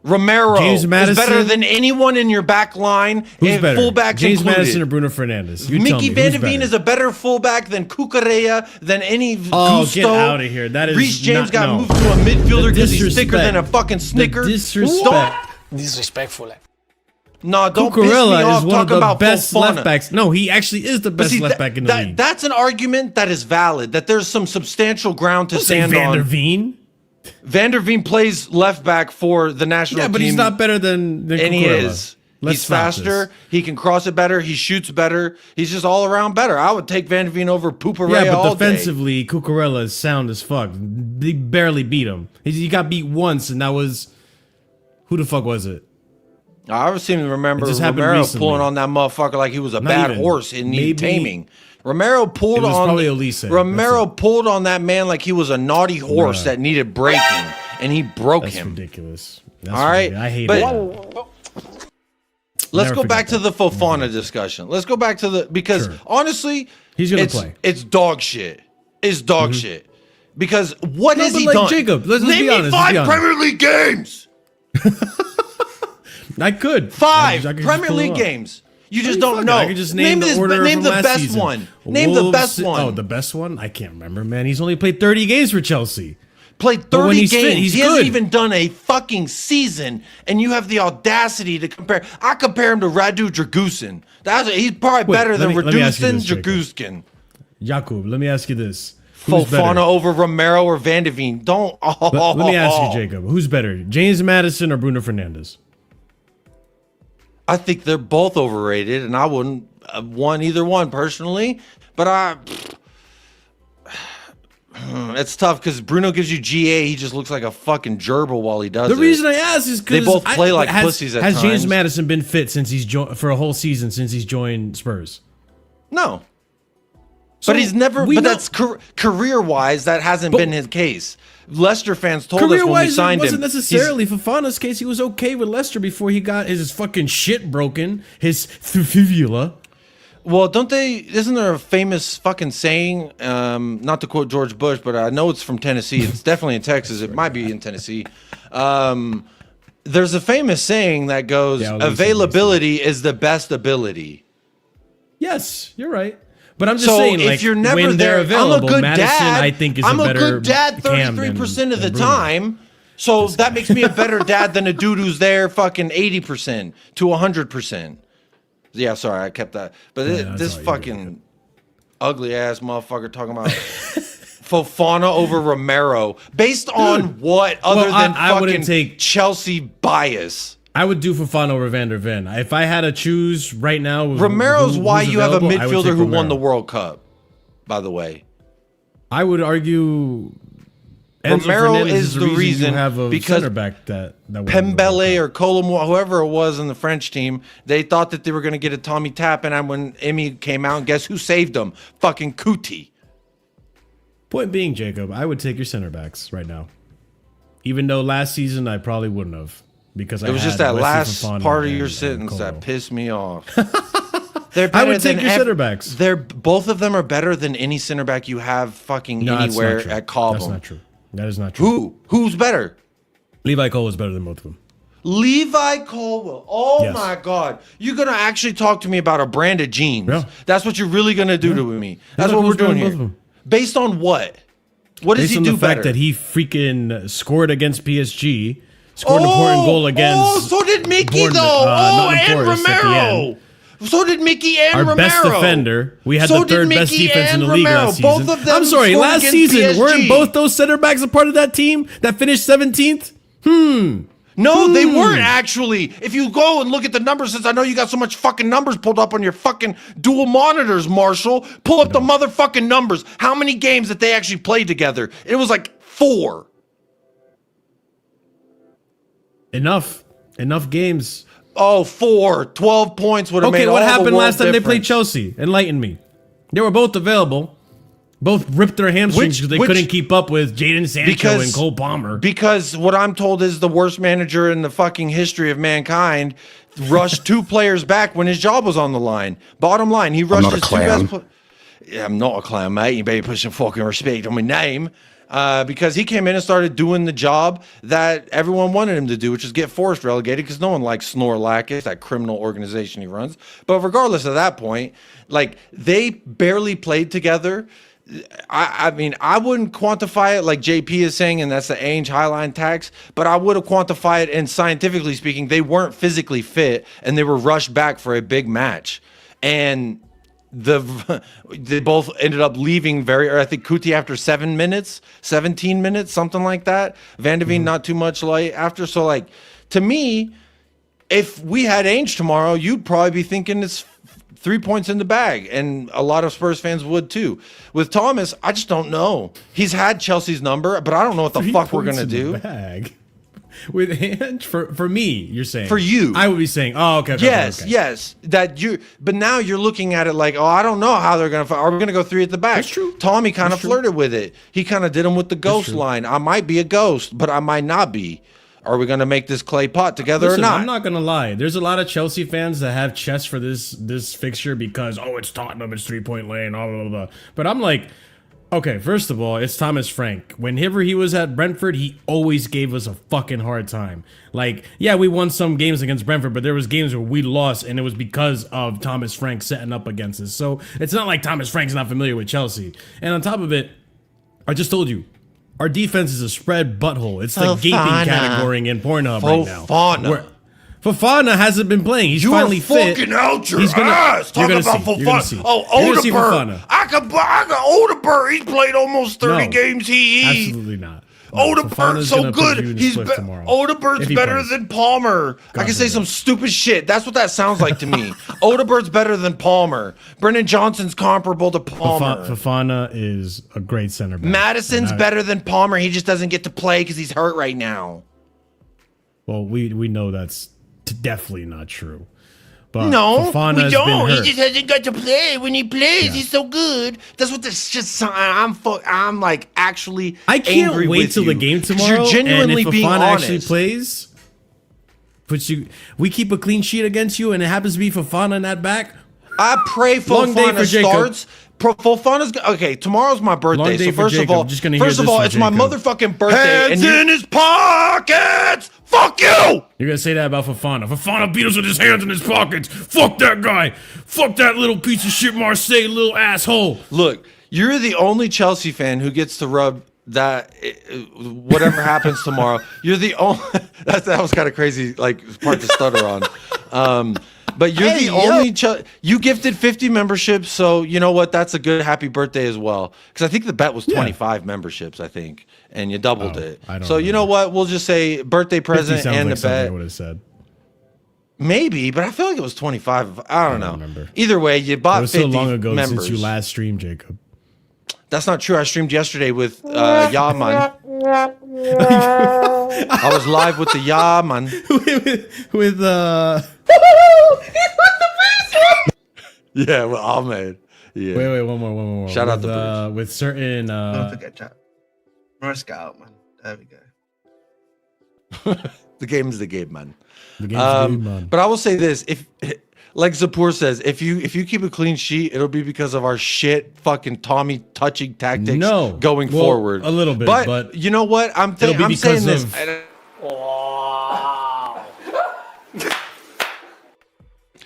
S2: Romero
S1: James
S2: is
S1: Madison?
S2: better than anyone in your back line.
S1: Who's
S2: and
S1: better?
S2: fullbacks
S1: James
S2: included.
S1: Madison or Bruno Fernandes? You tell
S2: Mickey
S1: me,
S2: Van
S1: who's
S2: de Ven
S1: better?
S2: is a better fullback than Cucurella, than any
S1: Oh,
S2: Gusto.
S1: get outta here. That is
S2: Reece James
S1: not-
S2: got
S1: no.
S2: moved to a midfielder because he's thicker
S1: disrespect.
S2: than a fucking Snicker.
S1: The disrespect.
S5: Disrespectful.
S2: No, don't piss me
S1: Cucurella
S2: off
S1: is one of
S2: talking
S1: the
S2: about
S1: best
S2: Fofana.
S1: left backs. No, he actually is the best
S2: See,
S1: left back in the league.
S2: That's an argument that is valid, that there's some substantial ground to
S1: Don't say
S2: stand
S1: Van der
S2: on.
S1: Veen.
S2: Van der Veen plays left back for the national
S1: Yeah,
S2: team.
S1: but he's not better than
S2: and he
S1: Cucurella.
S2: is.
S1: Let's
S2: He's
S1: stop
S2: faster.
S1: this.
S2: He can cross it better. He shoots better. He's just all around better. I would take Van der Veen over Pooperea
S1: Yeah, but
S2: all day.
S1: defensively, Cucurella is sound as fuck. They barely beat him. He got beat once, and that was who the fuck was it?
S2: I seem to remember
S1: It just happened
S2: Romero
S1: recently.
S2: pulling on that motherfucker like he was a
S1: Not
S2: bad
S1: even.
S2: horse and
S1: Maybe-
S2: need taming. Romero pulled
S1: It was
S2: on
S1: probably Elise.
S2: Romero
S1: That's it.
S2: pulled on that man like he was a naughty horse
S1: Bruh.
S2: that needed breaking, and he broke
S1: That's
S2: him.
S1: ridiculous. That's
S2: All right,
S1: ridiculous. I hate
S2: but-
S1: it.
S2: Let's
S1: Never
S2: go back to
S1: forget
S2: the Fofana discussion. Let's go back to the because
S1: Sure.
S2: honestly,
S1: He's gonna
S2: it's,
S1: play.
S2: It's dog shit. It's dog shit. Because what
S1: No,
S2: has
S1: but
S2: he
S1: like,
S2: done?
S1: Jacob, let's
S2: Name
S1: be
S2: me
S1: honest, let's
S2: five
S1: be honest.
S2: Premier League games.
S1: I could.
S2: Five
S1: I could just
S2: Premier
S1: pull it
S2: League
S1: up.
S2: games. You just
S1: Fuck
S2: don't
S1: it,
S2: know.
S1: I could just name the
S2: this,
S1: order
S2: name
S1: from
S2: the
S1: last
S2: best
S1: season.
S2: one. Name the
S1: Wolves-
S2: best one.
S1: Oh, the best one? I can't remember, man. He's only played 30 games for Chelsea.
S2: Played
S1: But when
S2: 30
S1: he's
S2: games.
S1: fit, he's
S2: he hasn't
S1: good.
S2: even done a fucking season, and you have the audacity to compare. I compare him to Radu Dragusin. He's probably
S1: Wait,
S2: better than
S1: let me ask you
S2: Radusin
S1: this, Jacob.
S2: Draguskin.
S1: Jakub, let me ask you this. Who's
S2: Fofana
S1: better?
S2: over Romero or Van de Ven. Don't.
S1: Let me ask you, Jacob. Who's better, James Madison or Bruno Fernandes?
S2: I think they're both overrated, and I wouldn't want either one personally. But it's tough because Bruno gives you GA. He just looks like a fucking gerbil while he does
S1: The
S2: it.
S1: reason I ask is because
S2: They both play like pussies at
S1: Has James
S2: times.
S1: Madison been fit since he's for a whole season since he's joined Spurs?
S2: No.
S1: So
S2: But he's never.
S1: we
S2: But
S1: know-
S2: that's career-wise, that hasn't been his case. Leicester fans told us when we
S1: Career-wise, it
S2: signed
S1: wasn't
S2: him.
S1: necessarily Fofana's case. He was okay with Leicester before he got his fucking shit broken, his fibula.
S2: Well, don't they? Isn't there a famous fucking saying? Not to quote George Bush, but I know it's from Tennessee. It's definitely in Texas. It might be in Tennessee. There's a famous saying that goes,
S1: Yeah, I'll listen to
S2: "Availability is the best ability."
S1: Yes, you're right. But I'm just
S2: So
S1: saying,
S2: if
S1: like,
S2: you're never
S1: when
S2: there,
S1: they're available,
S2: I'm a good
S1: Madison,
S2: dad.
S1: I think, is
S2: I'm
S1: a
S2: a
S1: better
S2: good dad
S1: Cam
S2: 33% of the
S1: than Bruno.
S2: time. So that makes me a better dad than a dude who's there fucking 80% to 100%. Yeah, sorry, I kept that. But
S1: that's
S2: this
S1: all you're
S2: fucking ugly ass motherfucker talking about Fofana over Romero based on what other
S1: Well,
S2: than
S1: I wouldn't
S2: fucking
S1: take-
S2: Chelsea bias?
S1: I would do Fofana over Van der Ven. If I had to choose right now,
S2: Romero's why
S1: who's
S2: you have a
S1: available, I would
S2: midfielder
S1: take
S2: who won
S1: Romero.
S2: the World Cup, by the way.
S1: I would argue Enzo
S2: Romero
S1: Fernandez
S2: is the reason
S1: you have a
S2: because
S1: center back that won the
S2: Pembele
S1: World Cup.
S2: or Colomo, whoever it was in the French team, they thought that they were going to get a Tommy Tappan, and when Emmy came out, guess who saved them? Fucking Kuti.
S1: Point being, Jacob, I would take your center backs right now. Even though last season I probably wouldn't have because
S2: It was just that last part of your sentence that pissed me off. They're
S1: I
S2: better
S1: would take
S2: than
S1: your center backs.
S2: They're both of them are better than any center back you have fucking
S1: No, that's
S2: anywhere
S1: not true.
S2: at Cobham.
S1: That's not true. That is not true.
S2: Who? Who's better?
S1: Levi Cole is better than both of them.
S2: Levi Colwell. Oh
S1: Yes.
S2: my God. You're going to actually talk to me about a brand of jeans.
S1: Yeah.
S2: That's what you're really going to do to me. That's what
S1: Cole's
S2: we're doing
S1: better than both
S2: here.
S1: of them.
S2: Based on what? What does
S1: Based
S2: he
S1: on
S2: do
S1: the fact
S2: better?
S1: that he freaking scored against PSG, scored an important goal against.
S2: Oh, so did Mickey
S1: Bournemouth,
S2: though.
S1: Nottingham
S2: And
S1: Forest at the
S2: Romero.
S1: end.
S2: So did Mickey and
S1: Our
S2: Romero.
S1: best defender. We had
S2: So
S1: the
S2: did
S1: third best
S2: Mickey
S1: defense in
S2: and
S1: the league
S2: Romero.
S1: last season.
S2: Both of them
S1: I'm sorry,
S2: scored
S1: last
S2: against
S1: season
S2: PSG.
S1: weren't both those center backs a part of that team that finished 17th?
S2: No, they weren't actually. If you go and look at the numbers, since I know you got so much fucking numbers pulled up on your fucking dual monitors, Marshall, pull up the motherfucking numbers. How many games that they actually played together? It was like 4.
S1: Enough games.
S2: Oh, 4. 12 points would have made
S1: Okay,
S2: all
S1: what
S2: the
S1: happened
S2: world
S1: last time they played
S2: difference.
S1: Chelsea? Enlighten me. They were both available. Both ripped their hamstrings because they
S2: Which-
S1: couldn't keep up with Jadon Sancho and Cole Palmer.
S2: Because what I'm told is the worst manager in the fucking history of mankind rushed 2 players back when his job was on the line. Bottom line, he rushed his 2 best. Yeah, I'm not a clown, mate. You better put some fucking respect on my name. Because he came in and started doing the job that everyone wanted him to do, which is get Forest relegated, because no one likes Snorlackis, that criminal organization he runs. But regardless of that point, like, they barely played together. I mean, I wouldn't quantify it like JP is saying, and that's the Ainge Highline tax, but I would have quantified it, and scientifically speaking, they weren't physically fit, and they were rushed back for a big match. And they both ended up leaving I think Kuti after 17 minutes, something like that. Van de Ven not too much late after. So, like, to me, if we had Ainge tomorrow, you'd probably be thinking it's 3 points in the bag, and a lot of Spurs fans would too. With Thomas, I just don't know. He's had Chelsea's number, but I don't know what the fuck we're gonna do.
S1: Bag. With Ange, for me, you're saying.
S2: For you.
S1: I would be saying, oh, okay.
S2: Yes,
S1: okay.
S2: yes. But now you're looking at it like, oh, I don't know how they're going to, are we going to go 3 at the back?
S1: That's true.
S2: Tommy kind of flirted with it. He kind of did them with the ghost line. I might be a ghost, but I might not be. Are we going to make this clay pot together or not?
S1: I'm not going to lie. There's a lot of Chelsea fans that have chest for this fixture because, oh, it's Tottenham, it's 3-point lane, blah, blah, blah. But I'm like, okay, first of all, it's Thomas Frank. Whenever he was at Brentford, he always gave us a fucking hard time. Like, yeah, we won some games against Brentford, but there was games where we lost, and it was because of Thomas Frank setting up against us. So it's not like Thomas Frank's not familiar with Chelsea. And on top of it, I just told you, our defense is a spread butthole. It's the gaping category in Pornhub right now. Fofana hasn't been playing. He's finally fit.
S2: Fucking out your
S1: ass.
S2: Talk about Fofana. Oh, Odegaard. I got Odegaard. He's played almost 30 games.
S1: Absolutely not.
S2: Odegaard's so good. Odegaard's better than Palmer. I can say some stupid shit. That's what that sounds like to me. Odegaard's better than Palmer. Brennan Johnson's comparable to Palmer.
S1: Fofana is a great center back.
S2: Madison's better than Palmer. He just doesn't get to play because he's hurt right now.
S1: Well, we know that's definitely not true. But
S2: no,
S1: Fofana's
S2: we don't.
S1: Been hurt.
S2: He just hasn't got to play. When he plays, he's so good. That's what this shit. I'm like actually.
S1: I can't
S2: angry
S1: wait
S2: with
S1: till
S2: you,
S1: the game tomorrow.
S2: You're genuinely
S1: and if
S2: being
S1: Fofana
S2: honest.
S1: actually plays, we keep a clean sheet against you, and it happens to be Fofana in that back.
S2: I pray Fofana starts. Fofana's okay. Tomorrow's my birthday, so first of all, it's my motherfucking birthday. Hands in his pockets. Fuck you.
S1: You're gonna say that about Fofana. Fofana beat us with his hands in his pockets. Fuck that guy. Fuck that little piece of shit, Marseille, little asshole.
S2: Look, you're the only Chelsea fan who gets to rub that. Whatever happens tomorrow, you're the only. That was kind of crazy, like part to stutter on. But you're the only you gifted 50 memberships, so you know what? That's a good happy birthday as well. Because I think the bet was 25 memberships, I think, and you doubled it. So you know what? We'll just say birthday present and the bet.
S1: I would have said
S2: maybe, but I feel like it was 25. I don't know. Remember. Either way, you bought 50
S1: members. It was so long ago
S2: members.
S1: since you last streamed, Jacob.
S2: That's not true. I streamed yesterday with Yaman. I was live with the Yaman.
S1: with
S2: Yeah, well, Ahmed. Yeah.
S1: Wait, one more.
S2: Shout out to
S1: with certain.
S3: Don't forget, chat. Risk out, man. There we go.
S2: The game's the game, man.
S1: The game's the game, man.
S2: But I will say this: if, like Zapur says, if you keep a clean sheet, it'll be because of our shit fucking Tommy touching tactics. Going forward,
S1: a little bit, but
S2: you know what? I'm saying this.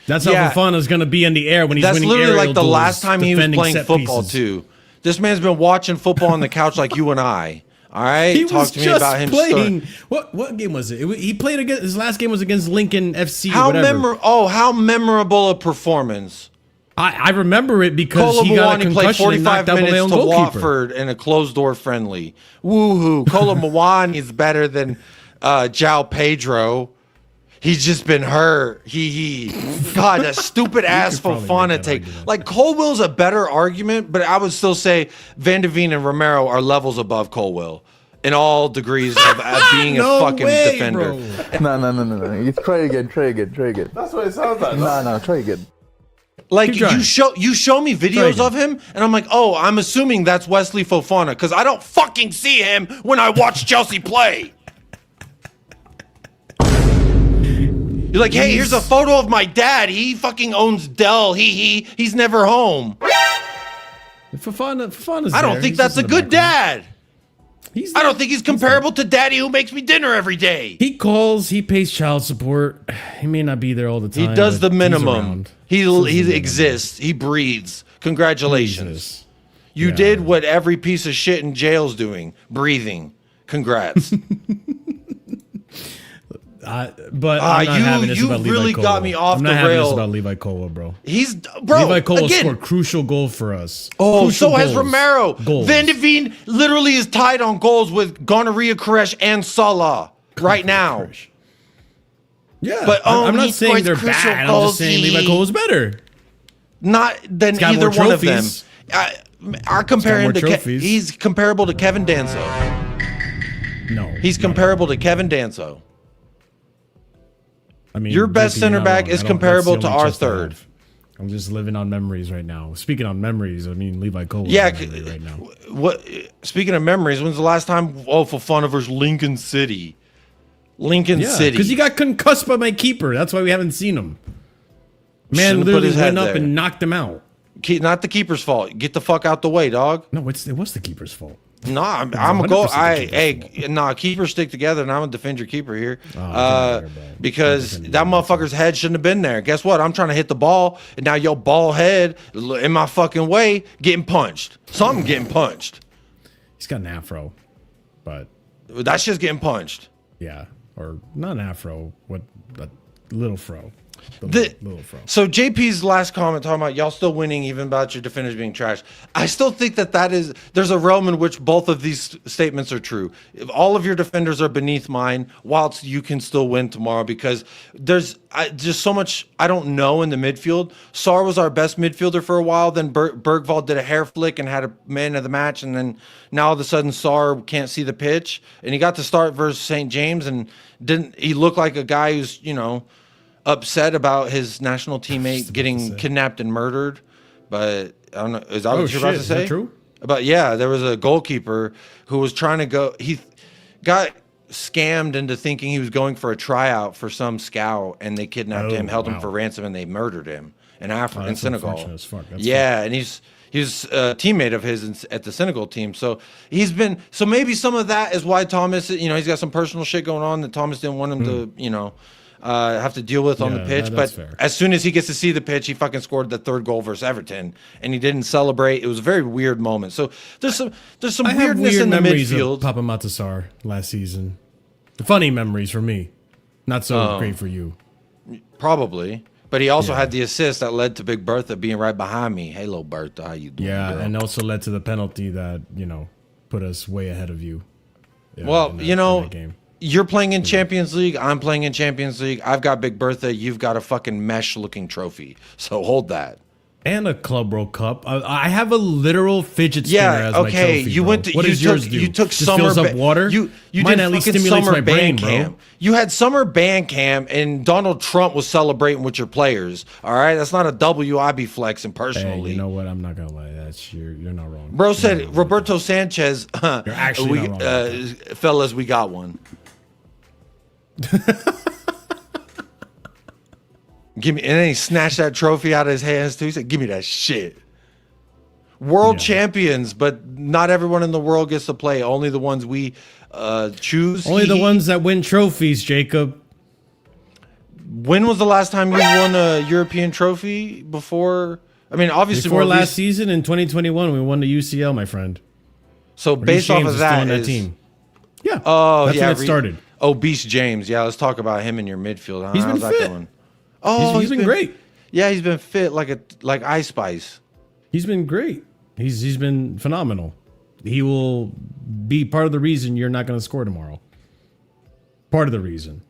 S1: That's how Fofana's going to be in the air when he's winning aerial
S2: literally like the
S1: duels,
S2: last time he was playing football
S1: pieces.
S2: too. This man's been watching football on the couch like you and I. All right,
S1: Talk to me about him playing. What game was it? He played against. His last game was against Lincoln FC. How
S2: memorable a performance!
S1: I remember it because he got a concussion and knocked out the own
S2: to
S1: goalkeeper.
S2: Watford in a closed door friendly. Woohoo! Kolo Muani is better than João Pedro. He's just been hurt. God, that stupid ass Fofana take. Like, Colwell's a better argument, but I would still say Van de Ven and Romero are levels above Colwell in all degrees of being a fucking defender.
S5: No. You try again. That's what it sounds like. No, try again.
S2: Like
S1: Keep trying.
S2: you show me videos of him, and I'm like, oh, I'm assuming that's Wesley Fofana because I don't fucking see him when I watch Chelsea play. You're like, hey, here's a photo of my dad. He fucking owns Dell. He's never home.
S1: Fofana's
S2: I don't
S1: there.
S2: think
S1: He's
S2: that's
S1: just
S2: a
S1: in the
S2: good
S1: background.
S2: dad. I don't think he's comparable to Daddy who makes me dinner every day.
S1: He calls. He pays child support. He may not be there all the time.
S2: He does
S1: but
S2: the minimum.
S1: around.
S2: He exists. He breathes. Congratulations.
S1: Jesus.
S2: You
S1: Yeah.
S2: did what every piece of shit in jail's doing. Breathing. Congrats.
S1: But I'm not having this about Levi
S2: really
S1: Kola.
S2: got me off
S1: I'm
S2: the
S1: not having
S2: rail.
S1: this about Levi Kola, bro.
S2: He's bro.
S1: Levi Kola
S2: again,
S1: scored crucial goal for us.
S2: Oh,
S1: Crucial
S2: so has
S1: goals.
S2: Romero.
S1: Goals.
S2: Van de Veen literally is tied on goals with Gonorrhea, Koresh, and Salah right now.
S1: Yeah,
S2: But,
S1: I'm
S2: he
S1: not saying
S2: scores
S1: they're
S2: crucial
S1: bad. I'm
S2: goals,
S1: just saying Levi Kola's better.
S2: Not than
S1: got
S2: either
S1: more
S2: one of them.
S1: trophies.
S2: I compare him
S1: more
S2: to
S1: trophies.
S2: he's comparable to Kevin Danso.
S1: No,
S2: He's comparable to Kevin Danso.
S1: I mean,
S2: Your best
S1: JP,
S2: center
S1: you're not
S2: back
S1: wrong.
S2: is
S1: I don't-
S2: comparable
S1: that's the
S2: to
S1: only
S2: our
S1: trust I
S2: third.
S1: have. I'm just living on memories right now. Speaking on memories, I mean Levi Kola.
S2: Yeah,
S1: right now.
S2: what? Speaking of memories, when's the last time? Oh, for fun versus Lincoln City. Lincoln
S1: Yeah,
S2: City.
S1: because he got concussed by my keeper. That's why we haven't seen him. Man
S2: Should've put
S1: literally
S2: his
S1: went
S2: head
S1: up
S2: there.
S1: and knocked him out.
S2: Not the keeper's fault. Get the fuck out the way, dog.
S1: No, it was the keeper's fault.
S2: Nah, I'm a go.
S1: 100% the keeper's
S2: Nah, keepers stick together, and I'm gonna defend your keeper here.
S1: get out of here, bro.
S2: Because
S1: I'm
S2: that motherfucker's head shouldn't have been there. Guess what? I'm trying to hit the ball, and now your ball head in my fucking way, getting punched. Something getting punched.
S1: He's got an afro, but
S2: That shit's getting punched.
S1: yeah, or not an afro, what a little fro. Little fro.
S2: So JP's last comment talking about y'all still winning even about your defenders being trash. I still think there's a realm in which both of these statements are true. If all of your defenders are beneath mine, whilst you can still win tomorrow because there's just so much I don't know in the midfield. Sarr was our best midfielder for a while. Then Bergvall did a hair flick and had a man of the match. And then now all of a sudden Sarr can't see the pitch. And he got to start versus St. James and he looked like a guy who's, upset about his national teammate getting kidnapped and murdered, but I don't know. Is that what you're about to
S1: Is
S2: say?
S1: that true?
S2: But yeah, there was a goalkeeper who was trying to go. He got scammed into thinking he was going for a tryout for some scout, and they kidnapped him, held him for ransom, and they murdered him in Africa, in
S1: that's
S2: Senegal.
S1: unfortunate as fuck. That's
S2: Yeah, and he's a teammate of his at the Senegal team. So so maybe some of that is why Thomas, he's got some personal shit going on that Thomas didn't want him to, have to deal with on the
S1: Yeah,
S2: pitch.
S1: that's
S2: But
S1: fair.
S2: as soon as he gets to see the pitch, he fucking scored the third goal versus Everton, and he didn't celebrate. It was a very weird moment. So there's some
S1: I have
S2: weirdness
S1: weird
S2: in the
S1: memories
S2: midfield.
S1: of Papa Matasar last season. Funny memories for me, not so great for you.
S2: Probably. But he also had the assist that led to Big Bertha being right behind me. Hey, little Bertha, how you doing?
S1: Yeah,
S2: girl?
S1: and also led to the penalty that put us way ahead of you. Yeah,
S2: Well,
S1: in that game.
S2: you're playing in Champions League. I'm playing in Champions League. I've got Big Bertha. You've got a fucking mesh-looking trophy. So hold that.
S1: And a Club World Cup. I have a literal fidget spinner
S2: Yeah,
S1: as my
S2: okay.
S1: trophy.
S2: You
S1: bro.
S2: went to
S1: What
S2: you
S1: does
S2: took
S1: yours do?
S2: you took
S1: Just
S2: summer
S1: fills up water.
S2: You
S1: Mine
S2: did
S1: at least
S2: fucking
S1: stimulates
S2: summer
S1: my brain,
S2: band
S1: bro.
S2: camp. You had summer band camp, and Donald Trump was celebrating with your players. All right, that's not a W I be flexing
S1: Hey,
S2: personally.
S1: you know what? I'm not gonna lie. You're not wrong.
S2: Bro said Roberto Sanchez.
S1: You're actually not wrong.
S2: Fellas, we got one. Give me, and then he snatched that trophy out of his hands too. He said, "Give me that shit." World champions, but not everyone in the world gets to play. Only the ones we choose.
S1: Only the ones that win trophies, Jacob.
S2: When was the last time you won a European trophy before? I mean, obviously
S1: Before
S2: more
S1: last
S2: recent-
S1: season in 2021, we won the UCL, my friend.
S2: So based off
S1: James
S2: of
S1: is still
S2: that,
S1: on that
S2: is-
S1: team. Yeah.
S2: Oh,
S1: that's
S2: yeah,
S1: when it started.
S2: Oh, Beast James. Yeah, let's talk about him in your midfield.
S1: He's been
S2: How's that
S1: fit.
S2: going? Oh,
S1: he's been great.
S2: Yeah, he's been fit like Ice Spice.
S1: He's been great. He's been phenomenal. He will be part of the reason you're not going to score tomorrow. Part of the reason.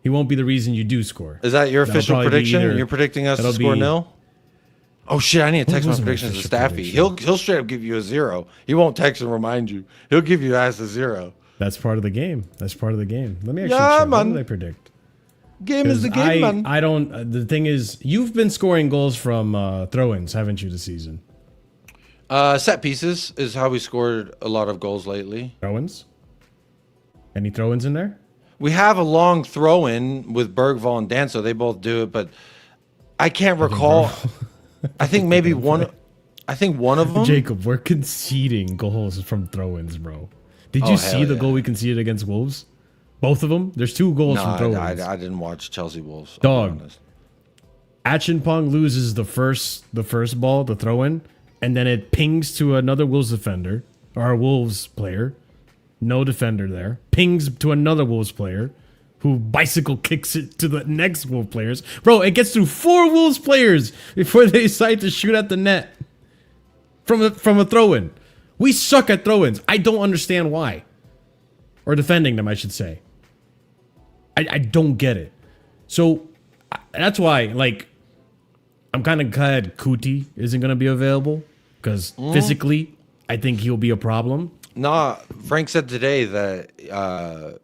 S1: He won't be the reason you do score.
S2: Is that your
S1: That'll
S2: official
S1: probably be
S2: prediction?
S1: either-
S2: You're predicting us to
S1: that'll
S2: score
S1: be-
S2: nil? Oh shit! I need to text my
S1: was my
S2: predictions to
S1: official
S2: Staffy.
S1: prediction?
S2: He'll straight up give you a 0. He won't text and remind you. He'll give you as a 0.
S1: That's part of the game. That's part of the game. Let me actually
S2: Yeah,
S1: check. What
S2: man.
S1: did I predict?
S2: Game is the game, man.
S1: I don't. The thing is, you've been scoring goals from throw-ins, haven't you, this season?
S2: Set pieces is how we scored a lot of goals lately.
S1: Throw-ins? Any throw-ins in there?
S2: We have a long throw-in with Bergvall and Danso. They both do it, but I can't recall. I think maybe one. I think one of them.
S1: Jacob, we're conceding goals from throw-ins, bro. Did you see the goal we conceded against Wolves? Both of them? There's 2 goals from throw-ins.
S2: I didn't watch Chelsea Wolves.
S1: Dog. Achinpong loses the first ball, the throw-in, and then it pings to another Wolves defender, or a Wolves player. No defender there. Pings to another Wolves player, who bicycle kicks it to the next Wolves players. Bro, it gets through 4 Wolves players before they decide to shoot at the net from a throw-in. We suck at throw-ins. I don't understand why. Or defending them, I should say. I don't get it. So that's why, like, I'm kind of glad Kuti isn't going to be available, because physically, I think he'll be a problem.
S2: Nah, Frank said today that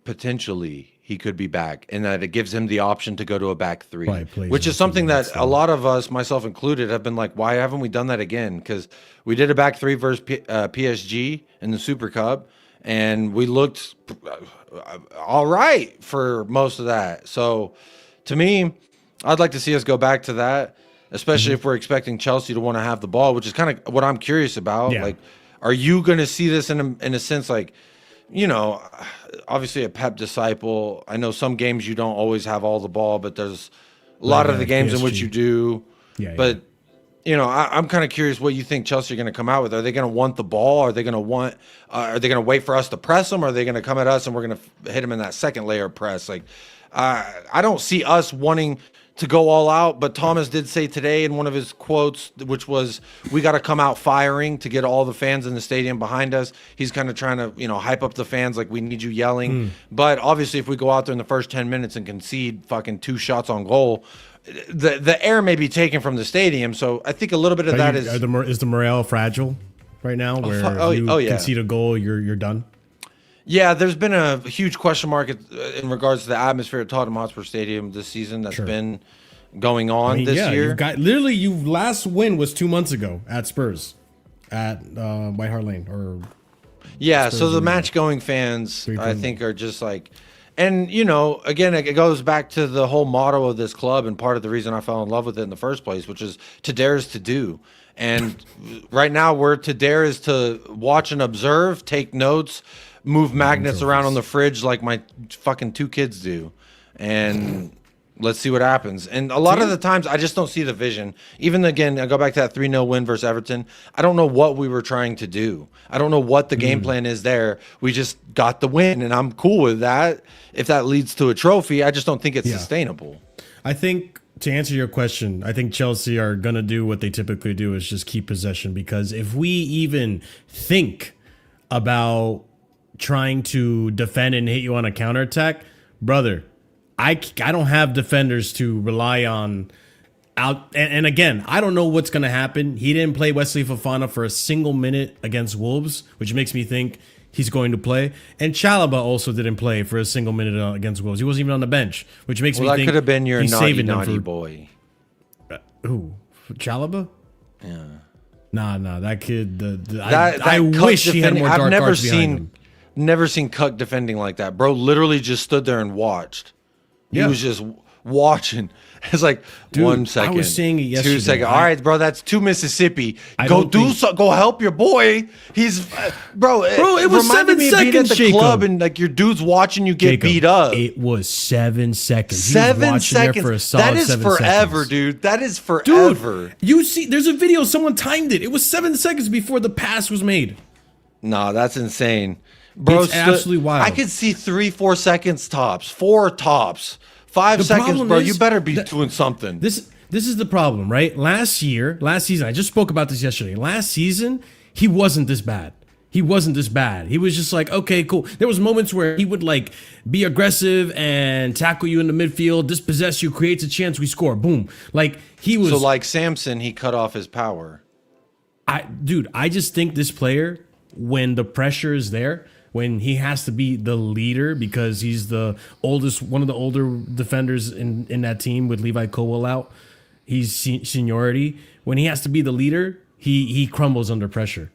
S2: potentially he could be back, and that it gives him the option to go to a back 3, which is something that a lot of us, myself included, have been like, why haven't we done that again? Because we did a back 3 versus PSG in the Super Cup, and we looked all right for most of that. So to me, I'd like to see us go back to that, especially if we're expecting Chelsea to want to have the ball, which is kind of what I'm curious about.
S1: Yeah.
S2: Like, are you going to see this in a sense, like, you know, obviously a Pep disciple. I know some games you don't always have all the ball, but there's a lot of the games in which you do. But you know, I'm kind of curious what you think Chelsea are going to come out with. Are they going to want the ball? Are they going to wait for us to press them? Or are they going to come at us and we're going to hit them in that second layer of press? Like, I don't see us wanting to go all out, but Thomas did say today in one of his quotes, which was, we got to come out firing to get all the fans in the stadium behind us. He's kind of trying to, you know, hype up the fans, like, we need you yelling. But obviously, if we go out there in the first 10 minutes and concede fucking 2 shots on goal, the air may be taken from the stadium. So I think a little bit of that is
S1: the morale fragile right now, where you concede a goal, you're done.
S2: Yeah, there's been a huge question mark in regards to the atmosphere at Tottenham Hotspur Stadium this season that's been going on this year.
S1: You've got your last win was 2 months ago at Spurs at White Hart Lane, or
S2: so the match-going fans, I think, are just like. And, you know, again, it goes back to the whole motto of this club and part of the reason I fell in love with it in the first place, which is to dare is to do. And right now, to dare is to watch and observe, take notes, move magnets around on the fridge like my fucking 2 kids do. And let's see what happens. And a lot of the times, I just don't see the vision. Even, again, I go back to that 3-0 win versus Everton. I don't know what we were trying to do. I don't know what the game plan is there. We just got the win, and I'm cool with that. If that leads to a trophy, I just don't think it's sustainable.
S1: I think, to answer your question, I think Chelsea are going to do what they typically do, is just keep possession. Because if we even think about trying to defend and hit you on a counterattack, brother, I don't have defenders to rely on out. And again, I don't know what's going to happen. He didn't play Wesley Fofana for a single minute against Wolves, which makes me think he's going to play. And Chalobah also didn't play for a single minute against Wolves. He wasn't even on the bench, which makes me think
S2: that could have been your
S1: he's
S2: naughty, naughty boy.
S1: Who? Chalobah?
S2: Yeah.
S1: Nah, that kid. I wish he had more dark arts behind him.
S2: Never seen Cuck defending like that. Bro literally just stood there and watched. He was just watching. It's like, dude, 1 second.
S1: I was saying it yesterday.
S2: 2 seconds. All right, bro, that's 2 Mississippi. Go help your boy. He's bro.
S1: It was 7
S2: me
S1: seconds.
S2: Being at the
S1: Jacob.
S2: club and like your dude's watching you get beat up.
S1: It was 7 seconds.
S2: 7 seconds.
S1: For a solid
S2: that is
S1: 7
S2: forever,
S1: seconds.
S2: dude. That is forever.
S1: Dude, you see, there's a video. Someone timed it. It was 7 seconds before the pass was made.
S2: Nah, that's insane. Bro,
S1: it's absolutely wild.
S2: I could see 3-4 seconds tops, 4 tops, 5 seconds, bro. You better be doing something.
S1: This is the problem, right? Last season, I just spoke about this yesterday. Last season, he wasn't this bad. He wasn't this bad. He was just like, okay, cool. There was moments where he would like be aggressive and tackle you in the midfield, dispossess you, creates a chance, we score, boom. Like he was.
S2: So like Samson, he cut off his power.
S1: I just think this player, when the pressure is there, when he has to be the leader because he's the oldest, one of the older defenders in that team with Levi Colwell out. He's seniority. When he has to be the leader, he crumbles under pressure.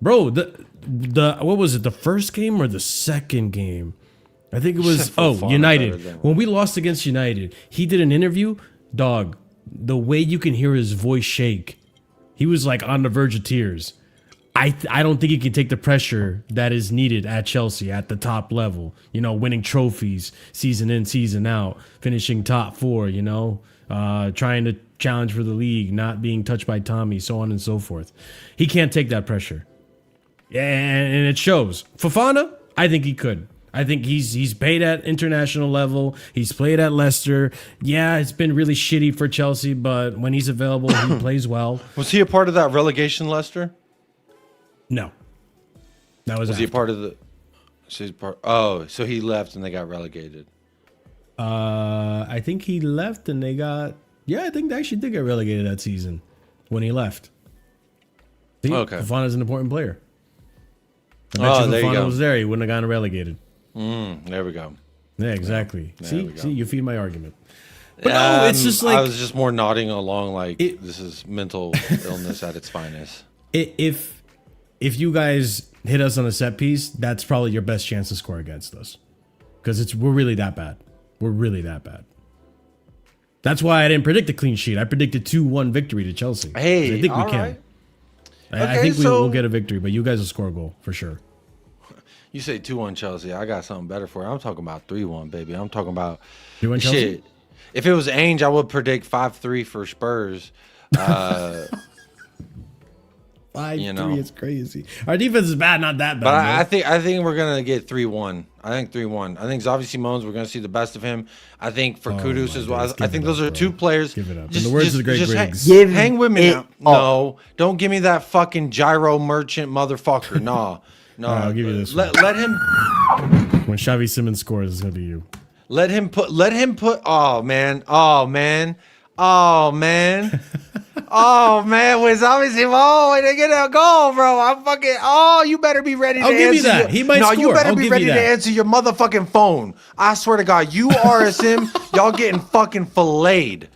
S1: Bro, the what was it? The first game or the second game? I think it was United. When we lost against United, he did an interview. Dog, the way you can hear his voice shake, he was like on the verge of tears. I don't think he can take the pressure that is needed at Chelsea at the top level. You know, winning trophies season in, season out, finishing top 4. You know, trying to challenge for the league, not being touched by Tommy, so on and so forth. He can't take that pressure, and it shows. Fofana, I think he could. I think he's paid at international level. He's played at Leicester. Yeah, it's been really shitty for Chelsea, but when he's available, he plays well.
S2: Was he a part of that relegation, Leicester?
S1: No. That was
S2: he a part of the... So he's part, so he left and they got relegated.
S1: I think he left and they got... Yeah, I think they actually did get relegated that season when he left. See,
S2: okay.
S1: Fofana's an important player. I bet
S2: there you go.
S1: Was there, he wouldn't have gotten relegated.
S2: There we go.
S1: Yeah, exactly. See, you feed my argument.
S2: But no, it's just like... I was just more nodding along like this is mental illness at its finest.
S1: If you guys hit us on a set piece, that's probably your best chance to score against us. Because we're really that bad. We're really that bad. That's why I didn't predict a clean sheet. I predicted 2-1 victory to Chelsea.
S2: Hey,
S1: I think we can.
S2: Right.
S1: I think we'll get a victory, but you guys will score a goal for sure.
S2: You say 2-1 Chelsea. I got something better for you. I'm talking about 3-1, baby. I'm talking about
S1: 3-1 Chelsea?
S2: Shit. If it was Ainge, I would predict 5-3 for Spurs.
S1: 5-3, it's crazy. Our defense is bad, not that bad.
S2: But I think we're gonna get 3-1. I think 3-1. I think Xavi Simons, we're gonna see the best of him. I think for Kudus as well. I think those are two players.
S1: Give it up. In the words of the great Griggs.
S2: Hang with me now. No, don't give me that fucking gyro merchant motherfucker. No.
S1: I'll give you this.
S2: Let him.
S1: When Xavi Simons scores, it's gonna be you.
S2: Let him put. Oh man. When Xavi Simons, when they get a goal, bro, I'm fucking. You better be ready to answer.
S1: I'll give you that. He might score.
S2: No, you better be ready to answer your motherfucking phone. I swear to God, you RSM, y'all getting fucking filleted.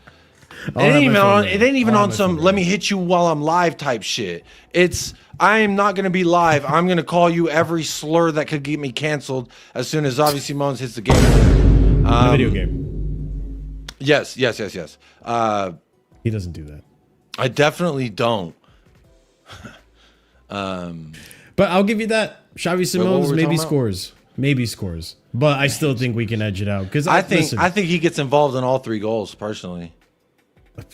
S2: It ain't even on some let me hit you while I'm live type shit. I am not going to be live. I'm going to call you every slur that could get me canceled as soon as Xavi Simons hits the game.
S1: Video game.
S2: Yes.
S1: He doesn't do that.
S2: I definitely don't.
S1: But I'll give you that. Xavi Simons maybe scores. But I still think we can edge it out because I
S2: think he gets involved in all 3 goals personally.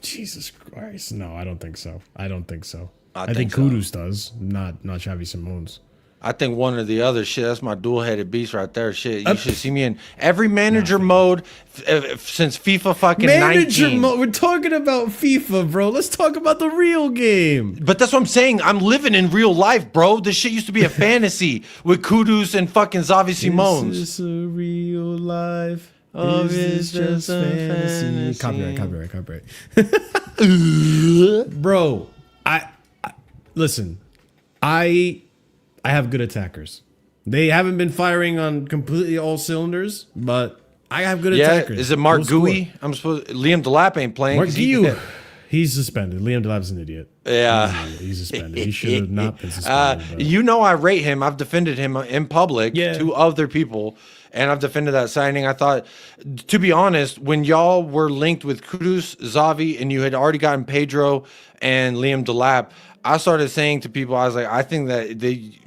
S1: Jesus Christ. No, I don't think so. I think
S2: so.
S1: Kudus does, not Xavi Simons.
S2: I think one or the other. Shit, that's my dual-headed beast right there. Shit, you should see me in every manager mode since FIFA fucking 19.
S1: We're talking about FIFA, bro. Let's talk about the real game.
S2: But that's what I'm saying. I'm living in real life, bro. This shit used to be a fantasy with Kudus and fucking Xavi Simons.
S1: Is this a real life? Is this just fantasy? Copyright. Bro, listen. I have good attackers. They haven't been firing on completely all cylinders, but I have good attackers.
S2: Is it Mark Gui? Liam Delap ain't playing.
S1: Mark Gui, he's suspended. Liam Delap's an idiot.
S2: Yeah,
S1: he's suspended. He should have not been suspended.
S2: I rate him. I've defended him in public to other people, and I've defended that signing. I thought, to be honest, when y'all were linked with Kudus, Xavi, and you had already gotten Pedro and Liam Delap, I started saying to people, I was like, I think that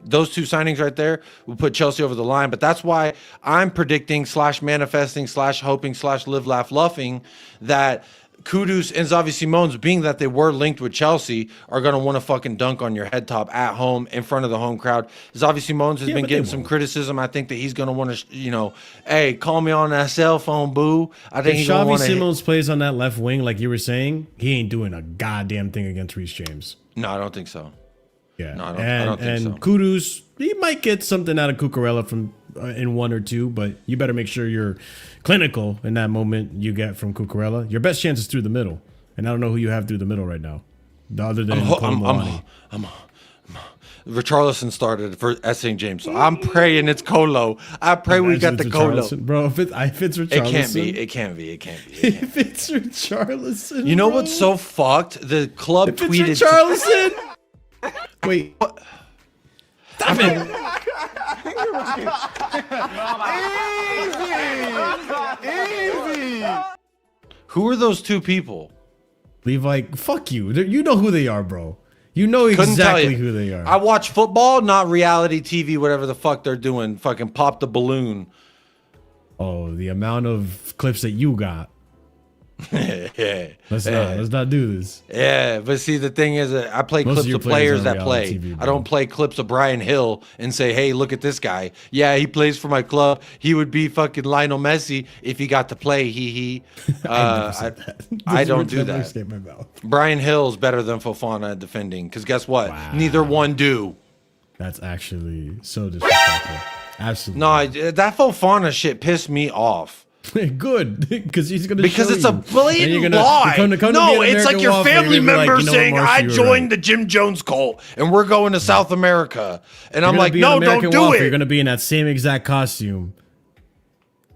S2: those 2 signings right there will put Chelsea over the line. But that's why I'm predicting / manifesting / hoping / live, laugh, luffing that Kudus and Xavi Simons, being that they were linked with Chelsea, are going to want to fucking dunk on your head top at home in front of the home crowd. Xavi Simons has been getting some criticism. I think that he's going to want to, hey, call me on that cell phone, boo. I think
S1: if Xavi Simons plays on that left wing, like you were saying, he ain't doing a goddamn thing against Reece James.
S2: No, I don't think so.
S1: Yeah,
S2: no, I don't think so.
S1: And Kudus, he might get something out of Cucurella from in 1 or 2, but you better make sure you're clinical in that moment you get from Cucurella. Your best chance is through the middle, and I don't know who you have through the middle right now, other than
S2: Richarlison started for St. James. So I'm praying it's Colo. I pray we got the Colo.
S1: Bro, if it's Richarlison.
S2: It can't be.
S1: If it's Richarlison.
S2: You know
S1: bro?
S2: what's so fucked? The club
S1: If
S2: tweeted.
S1: it's Richarlison. Wait. Stop it.
S4: Easy.
S2: Who are those two people?
S1: Levi, fuck you. You know who they are, bro. You know
S2: Couldn't tell
S1: exactly
S2: you.
S1: who they are.
S2: I watch football, not reality TV, whatever the fuck they're doing. Fucking pop the balloon.
S1: Oh, the amount of clips that you got.
S2: Yeah.
S1: Let's not do this.
S2: Yeah, but see, the thing is, I play
S1: Most of
S2: clips
S1: your
S2: of
S1: players
S2: players
S1: are on
S2: that play.
S1: reality TV,
S2: I don't play clips of Brian Hill and say, hey, look at this guy. Yeah, he plays for my club. He would be fucking Lionel Messi if he got to play. I don't do that.
S1: Escape my mouth.
S2: Brian Hill's better than Fofana at defending, because guess what?
S1: Wow.
S2: Neither one do.
S1: That's actually so disrespectful. Absolutely.
S2: No, that Fofana shit pissed me off.
S1: Good, because he's gonna
S2: Because
S1: show
S2: it's a
S1: you. And
S2: blatant
S1: you're gonna-
S2: lie.
S1: come to be
S2: No,
S1: an
S2: it's like
S1: American
S2: your
S1: Waffle,
S2: family
S1: you're gonna be
S2: member
S1: like, you know what,
S2: saying,
S1: Marcy,
S2: I
S1: you were
S2: joined
S1: right.
S2: the Jim Jones cult and we're going to South America. And I'm
S1: You're gonna
S2: like,
S1: be an
S2: no,
S1: American
S2: don't do
S1: Waffle.
S2: it.
S1: You're gonna be in that same exact costume,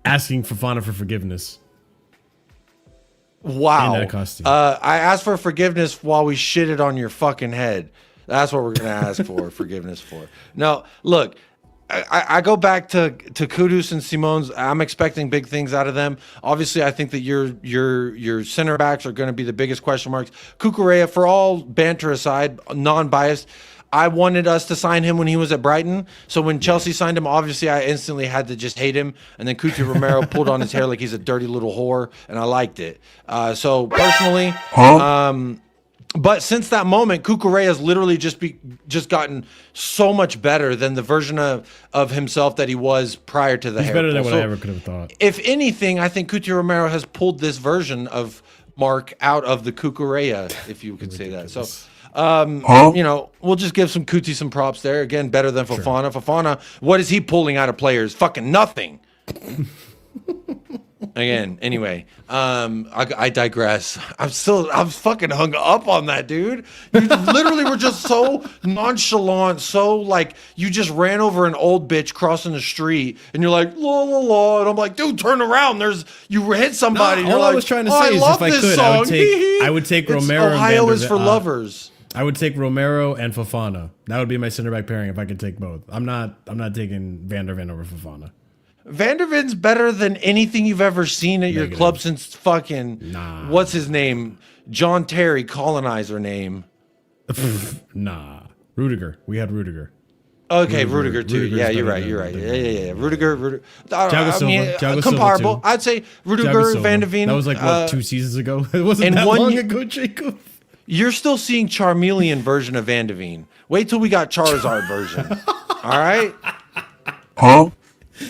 S1: asking Fofana for forgiveness.
S2: Wow.
S1: in that costume.
S2: I asked for forgiveness while we shitted on your fucking head. That's what we're gonna ask for forgiveness for. No, look, I go back to Kudus and Simons. I'm expecting big things out of them. Obviously, I think that your center backs are going to be the biggest question marks. Cucurella, for all banter aside, non-biased, I wanted us to sign him when he was at Brighton. So when Chelsea signed him, obviously I instantly had to just hate him. And then Cuti Romero pulled on his hair like he's a dirty little whore, and I liked it. So personally, but since that moment, Cucurella has literally just gotten so much better than the version of himself that he was prior to the
S1: He's
S2: hair
S1: better than
S2: pull.
S1: what I
S2: So
S1: ever could have thought.
S2: if anything, I think Cuti Romero has pulled this version of Mark out of the Cucurella, if you could say that. So, you know, we'll just give some Cuti some props there. Again, better than Fofana. Fofana, what is he pulling out of players? Fucking nothing. Again, anyway, I digress. I'm fucking hung up on that, dude. You literally were just so nonchalant, so like you just ran over an old bitch crossing the street, and you're like, la la la, and I'm like, dude, turn around. You hit somebody. and
S1: all
S2: you're
S1: I
S2: like,
S1: was trying to
S2: "Oh,
S1: say
S2: I
S1: is
S2: love
S1: if I
S2: this
S1: could,
S2: song."
S1: I would take
S2: It's
S1: Romero and
S2: Ohio is for
S1: Vanderven-
S2: lovers.
S1: I would take Romero and Fofana. That would be my center back pairing if I could take both. I'm not taking Van der Ven over Fofana.
S2: Van der Ven's better than anything you've ever seen at your
S1: Negative.
S2: club since fucking
S1: Nah.
S2: what's his name? John Terry, colonizer name.
S1: Nah. Rudiger. We had Rudiger.
S2: Okay, Rudiger too.
S1: Rudiger's
S2: Yeah, you're
S1: better
S2: right.
S1: than-
S2: You're right.
S1: than
S2: Yeah. Rudiger.
S1: Thiago Silva. Thiago Silva
S2: comparable.
S1: too.
S2: I'd say
S1: Thiago
S2: Rudiger,
S1: Silva.
S2: Van de Ven.
S1: That was like what 2 seasons ago. It wasn't
S2: and
S1: that
S2: one
S1: long
S2: ye-
S1: ago, Jacob.
S2: You're still seeing Charmeleon version of Van de Ven. Wait till we got Charizard version. All right.
S4: Huh?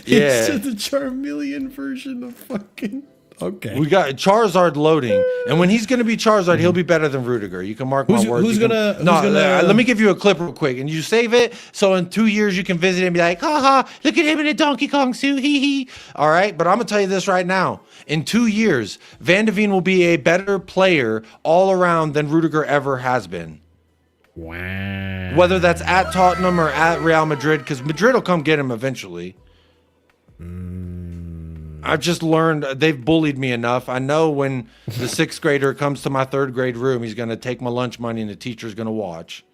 S2: Yeah.
S1: It's the Charmeleon version of fucking. Okay.
S2: We got Charizard loading, and when he's going to be Charizard, he'll be better than Rudiger. You can mark my words.
S1: Who's
S2: You can-
S1: gonna-
S2: No,
S1: who's gonna-
S2: let me give you a clip real quick, and you save it. So in 2 years, you can visit and be like, haha, look at him in a Donkey Kong suit, hee hee. All right, but I'm gonna tell you this right now. In 2 years, Van de Ven will be a better player all around than Rudiger ever has been.
S1: Wow.
S2: Whether that's at Tottenham or at Real Madrid, because Madrid will come get him eventually. I've just learned they've bullied me enough. I know when the 6th grader comes to my 3rd grade room, he's going to take my lunch money and the teacher's going to watch.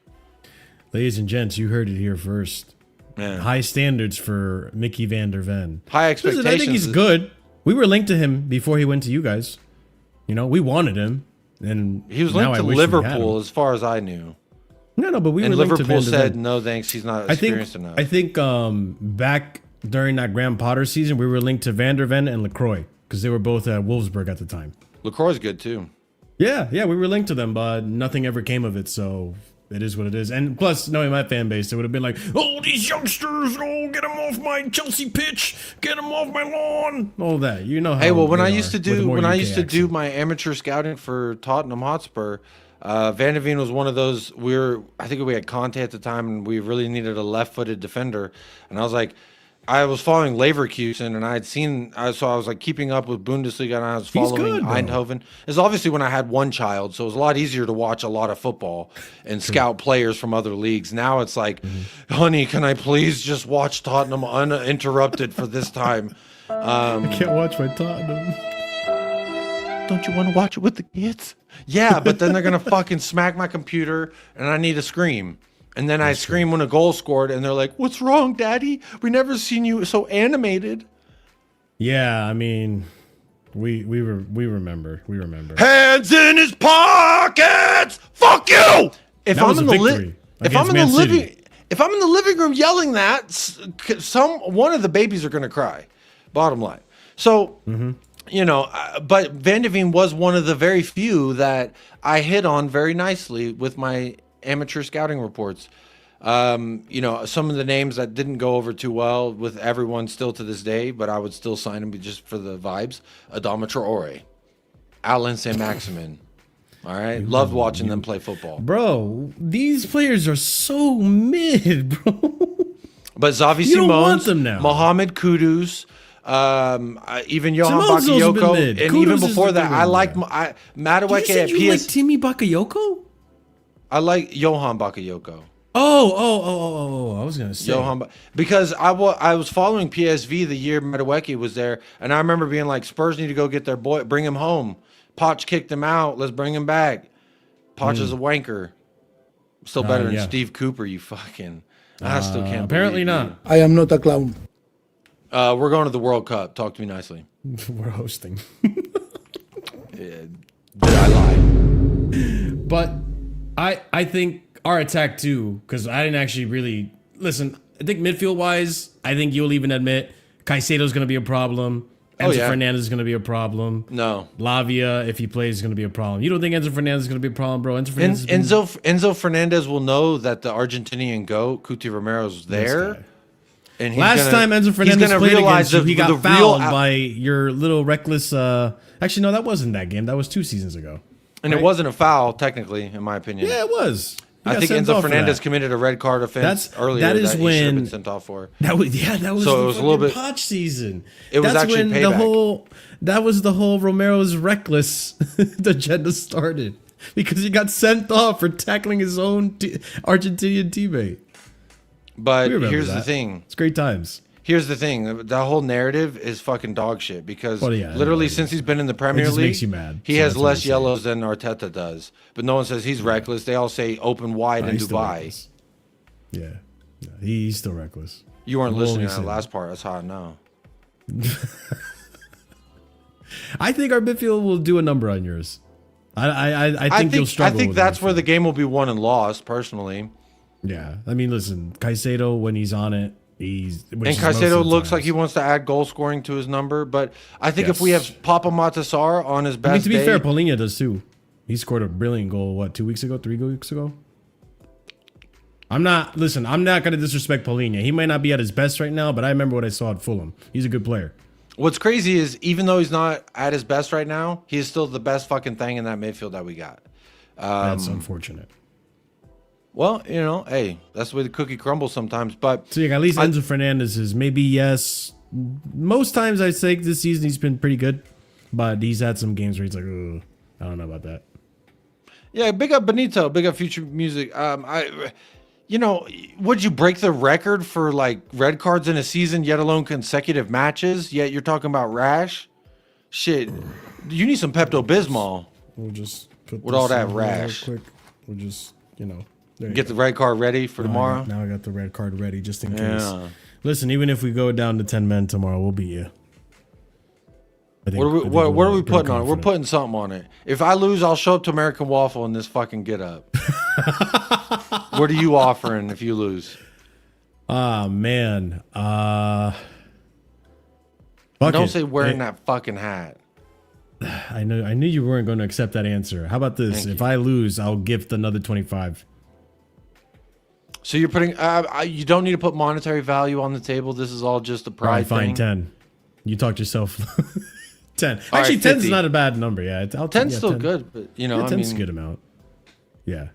S1: Ladies and gents, you heard it here first.
S2: Man.
S1: High standards for Mickey Van der Ven.
S2: High
S1: Listen,
S2: expectations.
S1: I think he's good. We were linked to him before he went to you guys. You know, we wanted him, and
S2: He was
S1: now
S2: linked
S1: I
S2: to
S1: wish we had
S2: Liverpool,
S1: him.
S2: as far as I knew.
S1: No, but we
S2: And
S1: were linked to
S2: Liverpool
S1: Van der
S2: said,
S1: Ven.
S2: no, thanks, he's not
S1: I think
S2: experienced enough.
S1: I think back during that Graham Potter season, we were linked to Van der Ven and LaCroix because they were both at Wolfsburg at the time.
S2: LaCroix's good, too.
S1: Yeah, we were linked to them, but nothing ever came of it. So it is what it is. And plus, knowing my fan base, it would have been like, oh, these youngsters, oh, get them off my Chelsea pitch, get them off my lawn, all that. You know how.
S2: Hey, well, when
S1: they
S2: I
S1: are
S2: used to
S1: with the
S2: do
S1: more
S2: when I
S1: UK
S2: used to do
S1: accent.
S2: my amateur scouting for Tottenham Hotspur, Van de Ven was one of those. I think we had Conte at the time, and we really needed a left-footed defender. And I was like, I was following Leverkusen, and I had seen, so I was like keeping up with Bundesliga, and I was
S1: He's
S2: following
S1: good, though.
S2: Eindhoven. It's obviously when I had one child, so it was a lot easier to watch a lot of football and scout players from other leagues. Now it's like, honey, can I please just watch Tottenham uninterrupted for this time?
S1: I can't watch my Tottenham.
S2: Don't you want to watch it with the kids? Yeah, but then they're gonna fucking smack my computer, and I need to scream. And then I scream when a goal scored, and they're like, "What's wrong, Daddy? We never seen you so animated."
S1: Yeah, I mean, we remember.
S2: Hands in his pockets. Fuck you. If
S1: That was a victory against Man City.
S2: if I'm in the living room yelling that, one of the babies are gonna cry. Bottom line. So. You know, but Van de Veen was one of the very few that I hit on very nicely with my amateur scouting reports. You know, some of the names that didn't go over too well with everyone still to this day, but I would still sign them just for the vibes. Adama Traore, Alan Saint-Maximin. All right, loved watching them play football.
S1: Bro, these players are so mid, bro.
S2: But Xavi
S1: You don't want
S2: Simons,
S1: them now.
S2: Mohamed Kudus, even Johan
S1: Simons has also been
S2: Bakayoko,
S1: mid.
S2: and
S1: Kudus
S2: even
S1: is
S2: before
S1: the
S2: that,
S1: big
S2: I
S1: one,
S2: like
S1: yeah. You
S2: Madueke
S1: said
S2: at
S1: you like
S2: PS.
S1: Timmy Bakayoko?
S2: I like Johan Bakayoko.
S1: Oh, I was gonna say.
S2: Because I was following PSV the year Madueke was there, and I remember being like, Spurs need to go get their boy, bring him home. Poch kicked him out. Let's bring him back. Poch is a wanker. Still better than
S1: yeah.
S2: Steve Cooper. You fucking. I still can't.
S1: Apparently
S2: believe
S1: not.
S4: I am not a clown.
S2: We're going to the World Cup. Talk to me nicely.
S1: We're hosting.
S2: Did I lie?
S1: But I think our attack too, because I didn't actually really listen. I think midfield wise, I think you'll even admit Caicedo's going to be a problem. Enzo Fernandez is going to be a problem.
S2: No.
S1: Lavia, if he plays, is going to be a problem. You don't think Enzo Fernandez is going to be a problem, bro?
S2: Enzo Fernandez will know that the Argentinian goat, Cuti Romero's there. And
S1: Last time Enzo Fernandez played against you, he got fouled by your little reckless. Actually, no, that wasn't that game. That was 2 seasons ago.
S2: And it wasn't a foul, technically, in my opinion.
S1: Yeah, it was.
S2: I think Enzo Fernandez committed a red card offense earlier
S1: that is
S2: he should
S1: when
S2: have been sent off for.
S1: That was
S2: So it was a little bit
S1: Poch season.
S2: It was
S1: That's
S2: actually
S1: when
S2: payback.
S1: that was the whole Romero's reckless agenda started because he got sent off for tackling his own Argentinian teammate.
S2: But
S1: We remember
S2: here's the
S1: that.
S2: thing.
S1: It's great times.
S2: Here's the thing. The whole narrative is fucking dog shit because literally since he's been in the Premier
S1: just
S2: League,
S1: makes you mad.
S2: he
S1: So
S2: has
S1: that's what
S2: less
S1: I'm saying.
S2: yellows than Arteta does. But no one says he's reckless. They all say open wide in
S1: He's still
S2: Dubai.
S1: reckless. Yeah. He's still reckless.
S2: You weren't
S1: We'll
S2: listening
S1: only
S2: to that
S1: say
S2: last part. That's how I know.
S1: I think our midfield will do a number on yours. I think you'll struggle.
S2: I think
S1: with
S2: that's
S1: midfield.
S2: where the game will be won and lost, personally.
S1: Yeah, I mean, listen, Caicedo when he's on it, and
S2: Caicedo looks like he wants to add goal scoring to his number, but I think if we have Papa Matasar on his best
S1: to be
S2: day,
S1: fair, Paulinho does too. He scored a brilliant goal. What, 2 weeks ago? 3 weeks ago? I'm not gonna disrespect Paulinho. He might not be at his best right now, but I remember what I saw at Fulham. He's a good player.
S2: What's crazy is even though he's not at his best right now, he is still the best fucking thing in that midfield that we got.
S1: That's unfortunate.
S2: Well, you know, hey, that's the way the cookie crumbles sometimes. But
S1: So yeah, at least Enzo Fernandez is maybe yes. Most times I say this season he's been pretty good, but he's had some games where he's like, ugh, I don't know about that.
S2: yeah, big up Benito, big up Future Music. You know, would you break the record for like red cards in a season, yet alone consecutive matches? Yet you're talking about rash. Shit, you need some Pepto Bismol.
S1: We'll just put
S2: With all
S1: this
S2: that
S1: in real
S2: rash.
S1: quick. We'll just there you
S2: Get
S1: go.
S2: the red card ready for tomorrow.
S1: Now I got the red card ready just in case.
S2: Yeah.
S1: Listen, even if we go down to 10 men tomorrow, we'll beat you.
S2: What are we putting on it? We're putting something on it. If I lose, I'll show up to American Waffle in this fucking get up. What are you offering if you lose?
S1: Ah, man.
S2: Don't say wearing that fucking hat.
S1: I knew you weren't going to accept that answer. How about this? If I lose, I'll gift another 25.
S2: So you're putting, you don't need to put monetary value on the table. This is all just a
S1: All
S2: pride
S1: right, fine,
S2: thing.
S1: 10. You talked yourself. 10.
S2: All
S1: Actually,
S2: right,
S1: 10 is
S2: 50.
S1: not a bad number. Yeah,
S2: 10's still
S1: 10.
S2: good, but you know,
S1: Yeah,
S2: I
S1: 10's
S2: mean,
S1: a good amount. Yeah.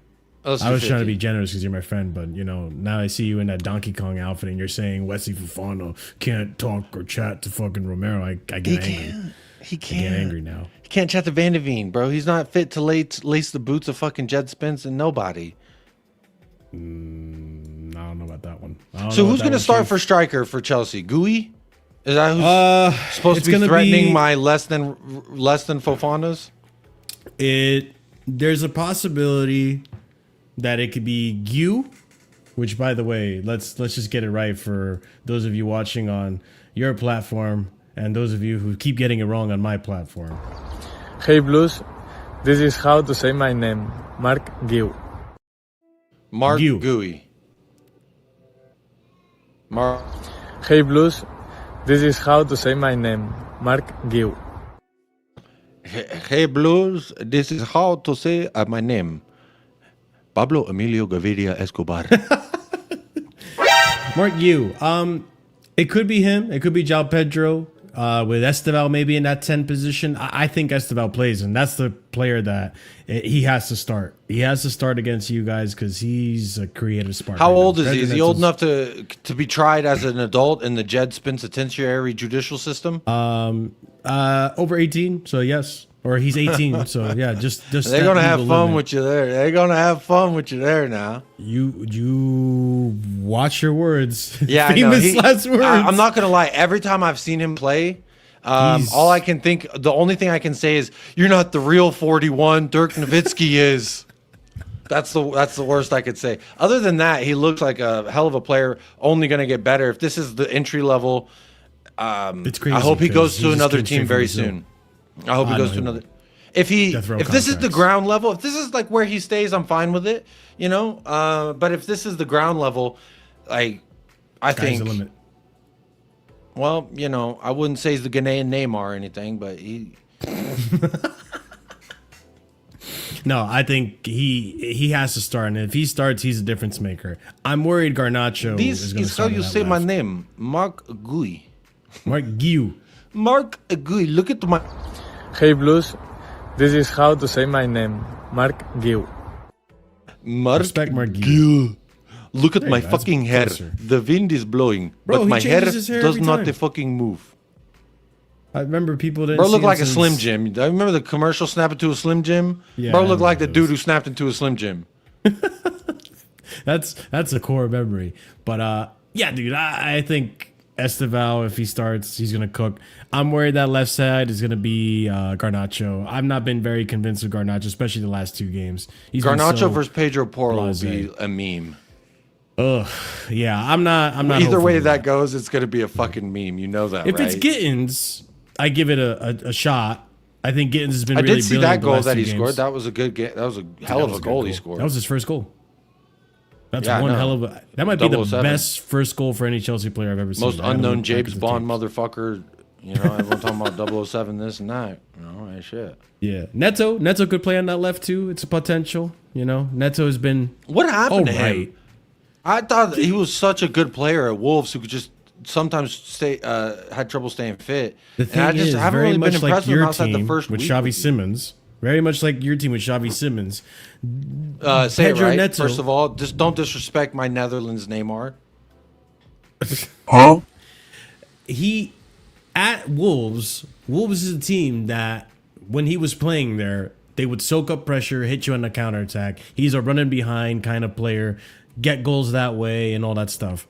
S2: Let's
S1: I
S2: do
S1: was trying to
S2: 50.
S1: be generous because you're my friend, but now I see you in that Donkey Kong outfit and you're saying Wesley Fofana can't talk or chat to fucking Romero. I get angry.
S2: He
S1: I
S2: can't.
S1: get angry now.
S2: He can't chat to Van de Veen, bro. He's not fit to lace the boots of fucking Jed Spence and nobody.
S1: I don't know about that one.
S2: So who's gonna start for striker for Chelsea? Gui? Is that who's supposed
S1: it's
S2: to be
S1: gonna
S2: threatening
S1: be-
S2: my less than Fofana's?
S1: There's a possibility that it could be Gu, which by the way, let's just get it right for those of you watching on your platform and those of you who keep getting it wrong on my platform.
S5: Hey Blues, this is how to say my name, Mark Gill.
S2: Mark
S1: Gui.
S2: Gui. Mark.
S5: Hey Blues, this is how to say my name, Mark Gill.
S2: Hey Blues, this is how to say my name. Pablo Emilio Gaviria Escobar.
S1: Mark Yu. It could be him. It could be João Pedro with Esteval maybe in that 10 position. I think Esteval plays, and that's the player that he has to start. He has to start against you guys because he's a creative spark.
S2: How
S1: right now.
S2: old is he? Is he old
S1: Pedro
S2: enough to be tried as an adult in the Jed Spence penitentiary judicial system?
S1: over 18, so yes. Or he's 18, so yeah, just
S2: They're gonna have fun with you there. They're gonna have fun with you there now.
S1: You watch your words.
S2: Yeah, I know.
S1: Famous last words.
S2: I'm not gonna lie. Every time I've seen him play, all I can think, the only thing I can say is, "You're not the real 41. Dirk Nowitzki is." That's the worst I could say. Other than that, he looks like a hell of a player. Only gonna get better. If this is the entry level,
S1: It's crazy.
S2: I hope he goes to
S1: just
S2: another
S1: came
S2: team
S1: straight
S2: very
S1: from Brazil.
S2: soon. I hope he
S1: I
S2: goes
S1: know
S2: to
S1: he
S2: another.
S1: will.
S2: If
S1: Death row
S2: this is the
S1: contracts.
S2: ground level, if this is like where he stays, I'm fine with it. But if this is the ground level, I
S1: Sky's
S2: think.
S1: the limit.
S2: Well, I wouldn't say he's the Ghanaian Neymar or anything, but he.
S1: No, I think he has to start, and if he starts, he's a difference maker. I'm worried Garnacho
S2: This
S1: is going to
S2: is how
S1: start.
S2: you say my name, Mark Gui.
S1: Mark Gu.
S2: Mark Gui. Look at my.
S5: Hey Blues, this is how to say my name, Mark Gill.
S2: Mark
S1: Respect Mark Gui.
S2: Gui. Look at
S1: There
S2: my
S1: you go, that's
S2: fucking hair.
S1: closer.
S2: The wind is blowing,
S1: Bro,
S2: but
S1: he
S2: my hair
S1: changes his hair
S2: does
S1: every
S2: not
S1: time.
S2: the fucking move.
S1: I remember people didn't.
S2: Bro
S1: see
S2: looked
S1: him
S2: like a
S1: since-
S2: Slim Jim. I remember the commercial Snap Into a Slim Jim?
S1: Yeah,
S2: Bro
S1: I
S2: looked like the
S1: remember
S2: dude
S1: those.
S2: who snapped into a Slim Jim.
S1: That's a core memory. But yeah, dude, I think Esteval, if he starts, he's gonna cook. I'm worried that left side is gonna be Garnacho. I've not been very convinced of Garnacho, especially the last 2 games. He's been
S2: Garnacho
S1: so
S2: versus Pedro Porro will be
S1: blasé.
S2: a meme.
S1: Ugh, yeah, I'm not.
S2: Either
S1: hopeful
S2: way
S1: of
S2: that goes, it's going to be a fucking meme. You know that,
S1: If
S2: right?
S1: it's Gittins, I give it a shot. I think Gittins has been
S2: I
S1: really
S2: did see
S1: brilliant
S2: that
S1: the
S2: goal
S1: last
S2: that
S1: 2
S2: he
S1: games.
S2: scored. That was a good game. That was a hell of
S1: was
S2: a
S1: good
S2: goal he scored.
S1: That was his first goal. That's
S2: Yeah, I
S1: one
S2: know.
S1: hell of a. That might be the
S2: 007.
S1: best first goal for any Chelsea player I've ever seen.
S2: Most
S1: I haven't
S2: unknown
S1: looked back
S2: James
S1: at the
S2: Bond
S1: tapes.
S2: motherfucker. Everyone talking about 007 this and that. Hey, shit.
S1: Yeah, Neto could play on that left too. It's a potential. Neto has been
S2: What happened to him?
S1: right.
S2: I thought that he was such a good player at Wolves who could just sometimes stay had trouble staying fit.
S1: The
S2: And
S1: thing
S2: I just
S1: is,
S2: haven't
S1: very
S2: really been
S1: much like
S2: impressed with him
S1: your
S2: outside the
S1: team
S2: first
S1: with
S2: week.
S1: Xavi Simmons. Very much like your team with Xavi Simmons.
S2: Say it
S1: Pedro
S2: right.
S1: Neto.
S2: First of all, just don't disrespect my Netherlands Neymar.
S1: He at Wolves is a team that when he was playing there, they would soak up pressure, hit you on the counterattack. He's a running behind kind of player, get goals that way and all that stuff.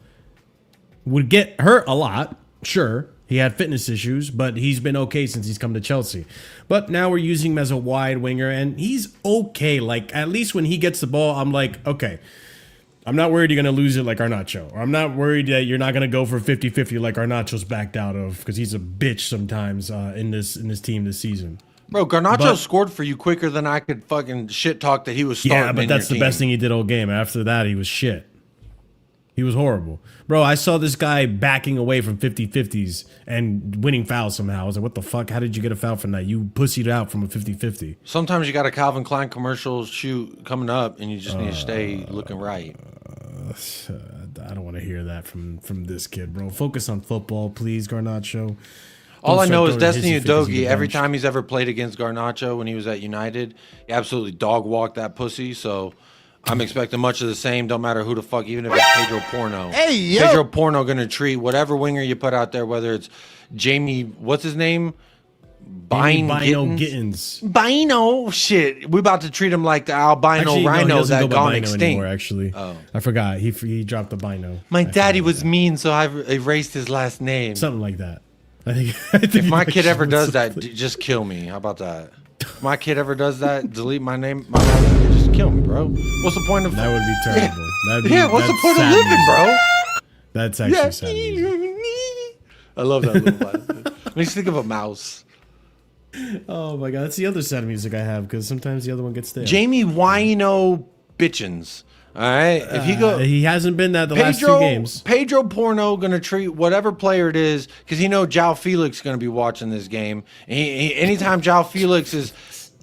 S1: Would get hurt a lot, sure. He had fitness issues, but he's been okay since he's come to Chelsea. But now we're using him as a wide winger, and he's okay. Like, at least when he gets the ball, I'm like, okay, I'm not worried you're going to lose it like Garnacho. Or I'm not worried that you're not going to go for 50-50 like Garnacho's backed out of, because he's a bitch sometimes in this team this season.
S2: Bro, Garnacho
S1: But-
S2: scored for you quicker than I could fucking shit talk that he was starting.
S1: Yeah, but
S2: in
S1: that's
S2: your
S1: the best
S2: team.
S1: thing he did all game. After that, he was shit. He was horrible. Bro, I saw this guy backing away from 50-50s and winning fouls somehow. I was like, what the fuck? How did you get a foul from that? You pussied out from a 50-50.
S2: Sometimes you got a Calvin Klein commercial shoot coming up, and you just need to stay looking right.
S1: I don't want to hear that from this kid, bro. Focus on football, please, Garnacho.
S2: All I
S1: Don't
S2: know
S1: start
S2: is
S1: throwing
S2: Destiny
S1: hissy fits in
S2: Udogie,
S1: the
S2: every
S1: bench.
S2: time he's ever played against Garnacho when he was at United, he absolutely dog walked that pussy. So I'm expecting much of the same. Don't matter who the fuck, even if it's Pedro Porno.
S4: Hey, yo.
S2: Pedro Porno gonna treat whatever winger you put out there, whether it's Jamie, what's his name?
S1: Bino Gittins.
S2: Bino, shit. We about to treat him like the albino
S1: Actually, no, he
S2: rhino
S1: doesn't
S2: that
S1: go by
S2: gone
S1: Bino
S2: extinct.
S1: anymore, actually.
S2: Oh.
S1: I forgot. He dropped the Bino.
S2: My
S1: I
S2: daddy
S1: forgot
S2: was
S1: that.
S2: mean, so I erased his last name.
S1: Something like that. I think
S2: If
S1: he
S2: my kid
S1: actually
S2: ever does
S1: was
S2: that,
S1: something.
S2: just kill me. How about that? If my kid ever does that, delete my name, my last name, just kill me, bro. What's the point of
S1: That would be terrible. That'd be,
S2: Yeah, what's the
S1: that's
S2: point of
S1: sad
S2: living,
S1: music.
S2: bro?
S1: That's actually sad music.
S2: I love that little vibe. Makes me think of a mouse.
S1: Oh my god, that's the other sad music I have because sometimes the other one gets stale.
S2: Jamie Wino Bitchins. All right, if he go,
S1: He hasn't been that the last two games.
S2: Pedro Porno gonna treat whatever player it is because he know João Felix gonna be watching this game. And anytime João Felix is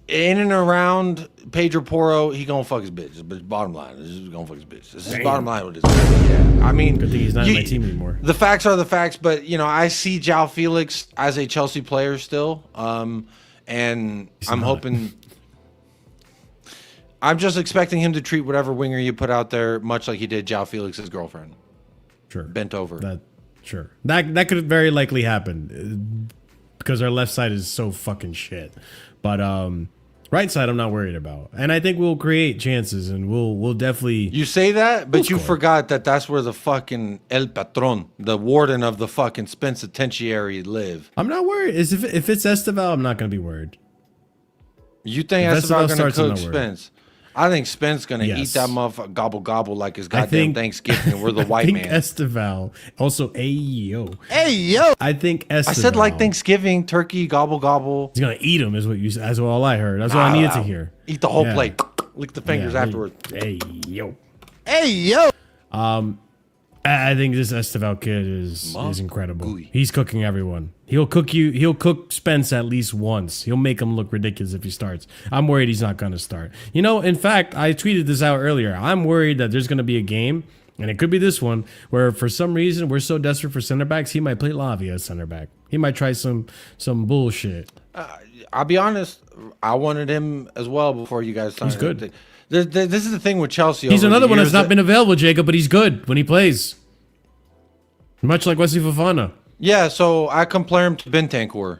S2: in and around Pedro Porro, he gonna fuck his bitch. But bottom line, this is gonna fuck his bitch. This is bottom line with this. Yeah, I mean,
S1: Good thing he's not in my team anymore.
S2: The facts are the facts, but you know, I see João Felix as a Chelsea player still, and I'm hoping. I'm just expecting him to treat whatever winger you put out there much like he did João Felix's girlfriend.
S1: Sure.
S2: Bent over.
S1: That could very likely happen because our left side is so fucking shit. But right side I'm not worried about. And I think we'll create chances and we'll definitely
S2: You say that, but you
S1: score.
S2: forgot that that's where the fucking El Patron, the warden of the fucking Spence Penitentiary, live.
S1: I'm not worried. If it's Esteval, I'm not going to be worried.
S2: You think
S1: If
S2: Esteval
S1: Esteval
S2: gonna
S1: starts, I'm
S2: cook
S1: not worried.
S2: Spence? I think Spence gonna eat
S1: Yes.
S2: that motherfucker gobble gobble like it's
S1: I
S2: goddamn
S1: think
S2: Thanksgiving. We're the
S1: I
S2: white
S1: think
S2: man.
S1: Esteval also Ayo.
S4: Hey, yo.
S1: I think Esteval.
S2: I said like Thanksgiving, turkey, gobble gobble.
S1: He's gonna eat him. Is what you? That's what all I heard. That's what I needed to hear.
S2: Eat the whole
S1: Yeah.
S2: plate. Lick the fingers
S1: Yeah,
S2: afterwards.
S1: Hey yo.
S4: Hey, yo.
S1: I think this Esteval kid is incredible.
S2: Gooey.
S1: He's cooking everyone. He'll cook you. He'll cook Spence at least once. He'll make him look ridiculous if he starts. I'm worried he's not going to start. You know, in fact, I tweeted this out earlier. I'm worried that there's going to be a game, and it could be this one, where for some reason we're so desperate for center backs, he might play Lavia as center back. He might try some bullshit.
S2: I'll be honest. I wanted him as well before you guys signed.
S1: He's good.
S2: This is the thing with Chelsea.
S1: He's
S2: over the
S1: another one
S2: years
S1: that's not
S2: that-
S1: been available, Jacob, but he's good when he plays. Much like Wesley Fofana.
S2: Yeah, so I compare him to Bentancur.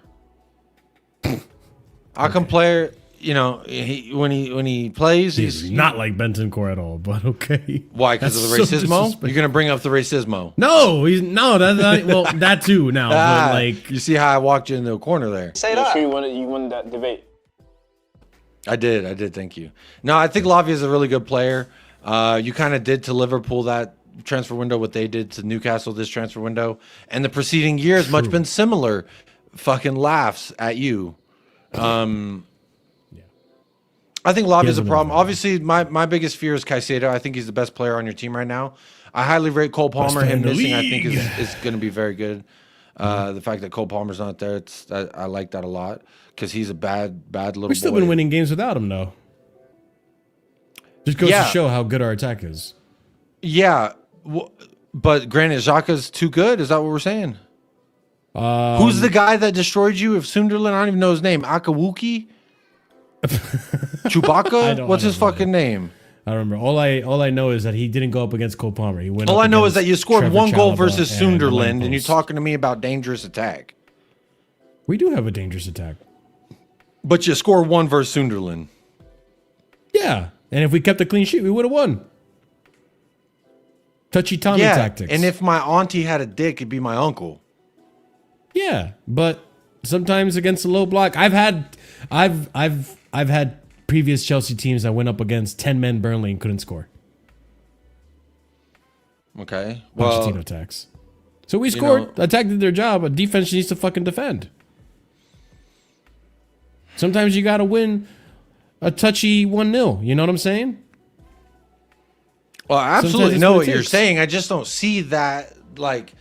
S2: I compare, you know, when he plays,
S1: He's not like Bentancur at all, but okay.
S2: Why? Because of the
S1: That's so
S2: racismo?
S1: disrespectful.
S2: You're gonna bring up the racismo.
S1: No, that's not, well, that too now,
S2: Ah,
S1: but like,
S2: you see how I walked you into a corner there?
S6: Say that. Sure you won that debate.
S2: I did. Thank you. No, I think Lavia is a really good player. You kind of did to Liverpool that transfer window what they did to Newcastle this transfer window, and the preceding year has much been similar. Fucking laughs at you. I think Lavia is a
S1: hasn't been
S2: problem.
S1: very
S2: Obviously, my biggest fear is Caicedo. I think he's the best player on your team right now. I highly rate Cole Palmer.
S1: Best
S2: Him
S1: player in the
S2: missing, I think,
S1: league.
S2: is going to be very good. The fact that Cole Palmer's not there, I like that a lot because he's a bad little
S1: we've still
S2: boy.
S1: been winning games without him, though. Just goes
S2: Yeah.
S1: to show how good our attack is.
S2: Yeah, but granted, Xhaka's too good. Is that what we're saying? Who's the guy that destroyed you? If Sunderland, I don't even know his name. Akawuki? Chewbacca? What's his
S1: don't know.
S2: fucking name?
S1: I don't remember. All I know is that he didn't go up against Cole Palmer. He went.
S2: All
S1: up
S2: I know is
S1: against
S2: that you scored
S1: Trevor
S2: one goal
S1: Chalobah
S2: versus
S1: and
S2: Sunderland, and you're
S1: Lampos.
S2: talking to me about dangerous attack.
S1: We do have a dangerous attack.
S2: But you score one versus Sunderland.
S1: Yeah, and if we kept a clean sheet, we would have won. Touchy Tommy
S2: Yeah,
S1: tactics.
S2: and if my auntie had a dick, it'd be my uncle.
S1: Yeah, but sometimes against a low block, I've had previous Chelsea teams that went up against 10 men Burnley and couldn't score.
S2: Okay,
S1: Pochettino
S2: well,
S1: attacks. So we scored.
S2: know-
S1: Attack did their job, but defense needs to fucking defend. Sometimes you got to win a touchy 1-0. You know what I'm saying?
S2: well, I
S1: Sometimes
S2: absolutely
S1: it's
S2: know
S1: what
S2: what
S1: it
S2: you're
S1: takes.
S2: saying. I just don't see that. Like,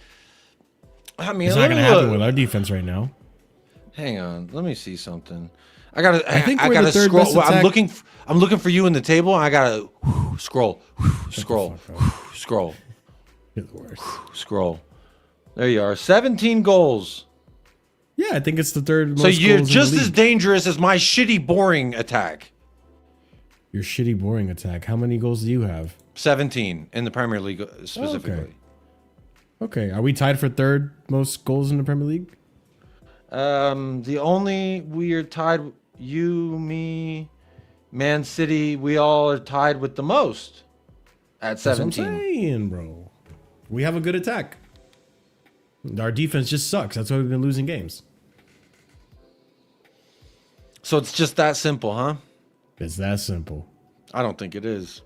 S2: I mean,
S1: It's
S2: let
S1: not going
S2: me
S1: to happen
S2: look.
S1: with our defense right now.
S2: Hang on, let me see something. I
S1: think
S2: I
S1: we're
S2: gotta
S1: the third
S2: scroll.
S1: best
S2: Well,
S1: attack-
S2: I'm looking for you in the table. And I gotta scroll, scroll, scroll,
S1: You're the worst.
S2: scroll. There you are. 17 goals.
S1: Yeah, I think it's the third most
S2: So you're
S1: goals in the
S2: just as
S1: league.
S2: dangerous as my shitty, boring attack.
S1: Your shitty, boring attack. How many goals do you have?
S2: 17 in the Premier League specifically.
S1: Okay. Are we tied for third most goals in the Premier League?
S2: The only we are tied, you, me, Man City, we all are tied with the most at 17.
S1: That's what I'm saying, bro. We have a good attack. Our defense just sucks. That's why we've been losing games.
S2: So it's just that simple, huh?
S1: It's that simple.
S2: I don't think it is.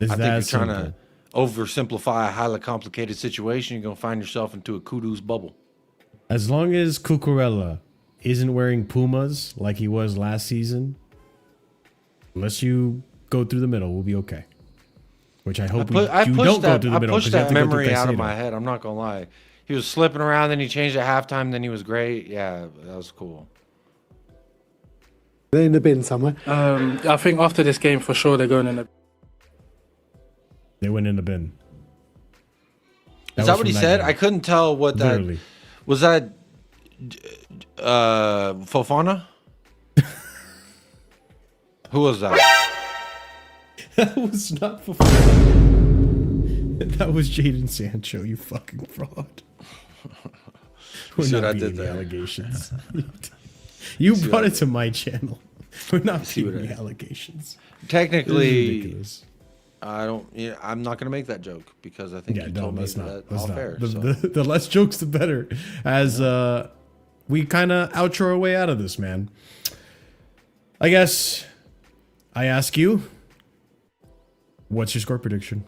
S1: It's
S2: I think
S1: that
S2: you're
S1: simple.
S2: trying to oversimplify a highly complicated situation. You're going to find yourself into a kudos bubble.
S1: As long as Cucurella isn't wearing Pumas like he was last season, unless you go through the middle, we'll be okay. Which I hope you don't go through the middle.
S2: I pushed that memory out of my head. I'm not going to lie. He was slipping around, then he changed at halftime, then he was great. Yeah, that was cool.
S4: They're in the bin somewhere.
S7: I think after this game, for sure, they're going in the.
S1: They went in the bin.
S2: Is that what he said? I couldn't tell what that
S1: Literally.
S2: was. That Fofana? Who was that?
S1: That was not for That was Jadon Sancho, you fucking fraud. We're
S2: See what
S1: not
S2: I
S1: beating
S2: did
S1: the
S2: there?
S1: allegations. You brought it to my channel. We're not
S2: See what
S1: beating
S2: I-
S1: the allegations. This is
S2: Technically,
S1: ridiculous.
S2: I don't. Yeah, I'm not gonna make that joke because I think
S1: Yeah,
S2: you
S1: no,
S2: told me
S1: let's not.
S2: that
S1: Let's
S2: off
S1: not.
S2: air.
S1: The,
S2: So.
S1: the less jokes, the better. As we kind of outro our way out of this, man. I guess I ask you, what's your score prediction?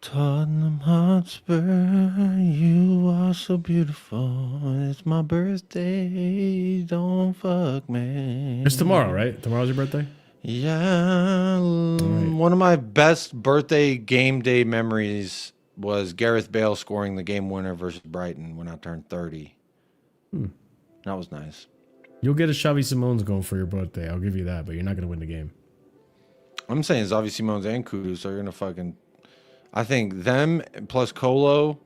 S2: Tottenham Hotspur, you are so beautiful. It's my birthday. Don't fuck me.
S1: It's tomorrow, right? Tomorrow's your birthday?
S2: Yeah. One of my best birthday game day memories was Gareth Bale scoring the game winner versus Brighton when I turned 30. That was nice.
S1: You'll get a Xavi Simons going for your birthday. I'll give you that, but you're not going to win the game.
S2: I'm saying Xavi Simons and Kudus are going to fucking... I think them plus Colo,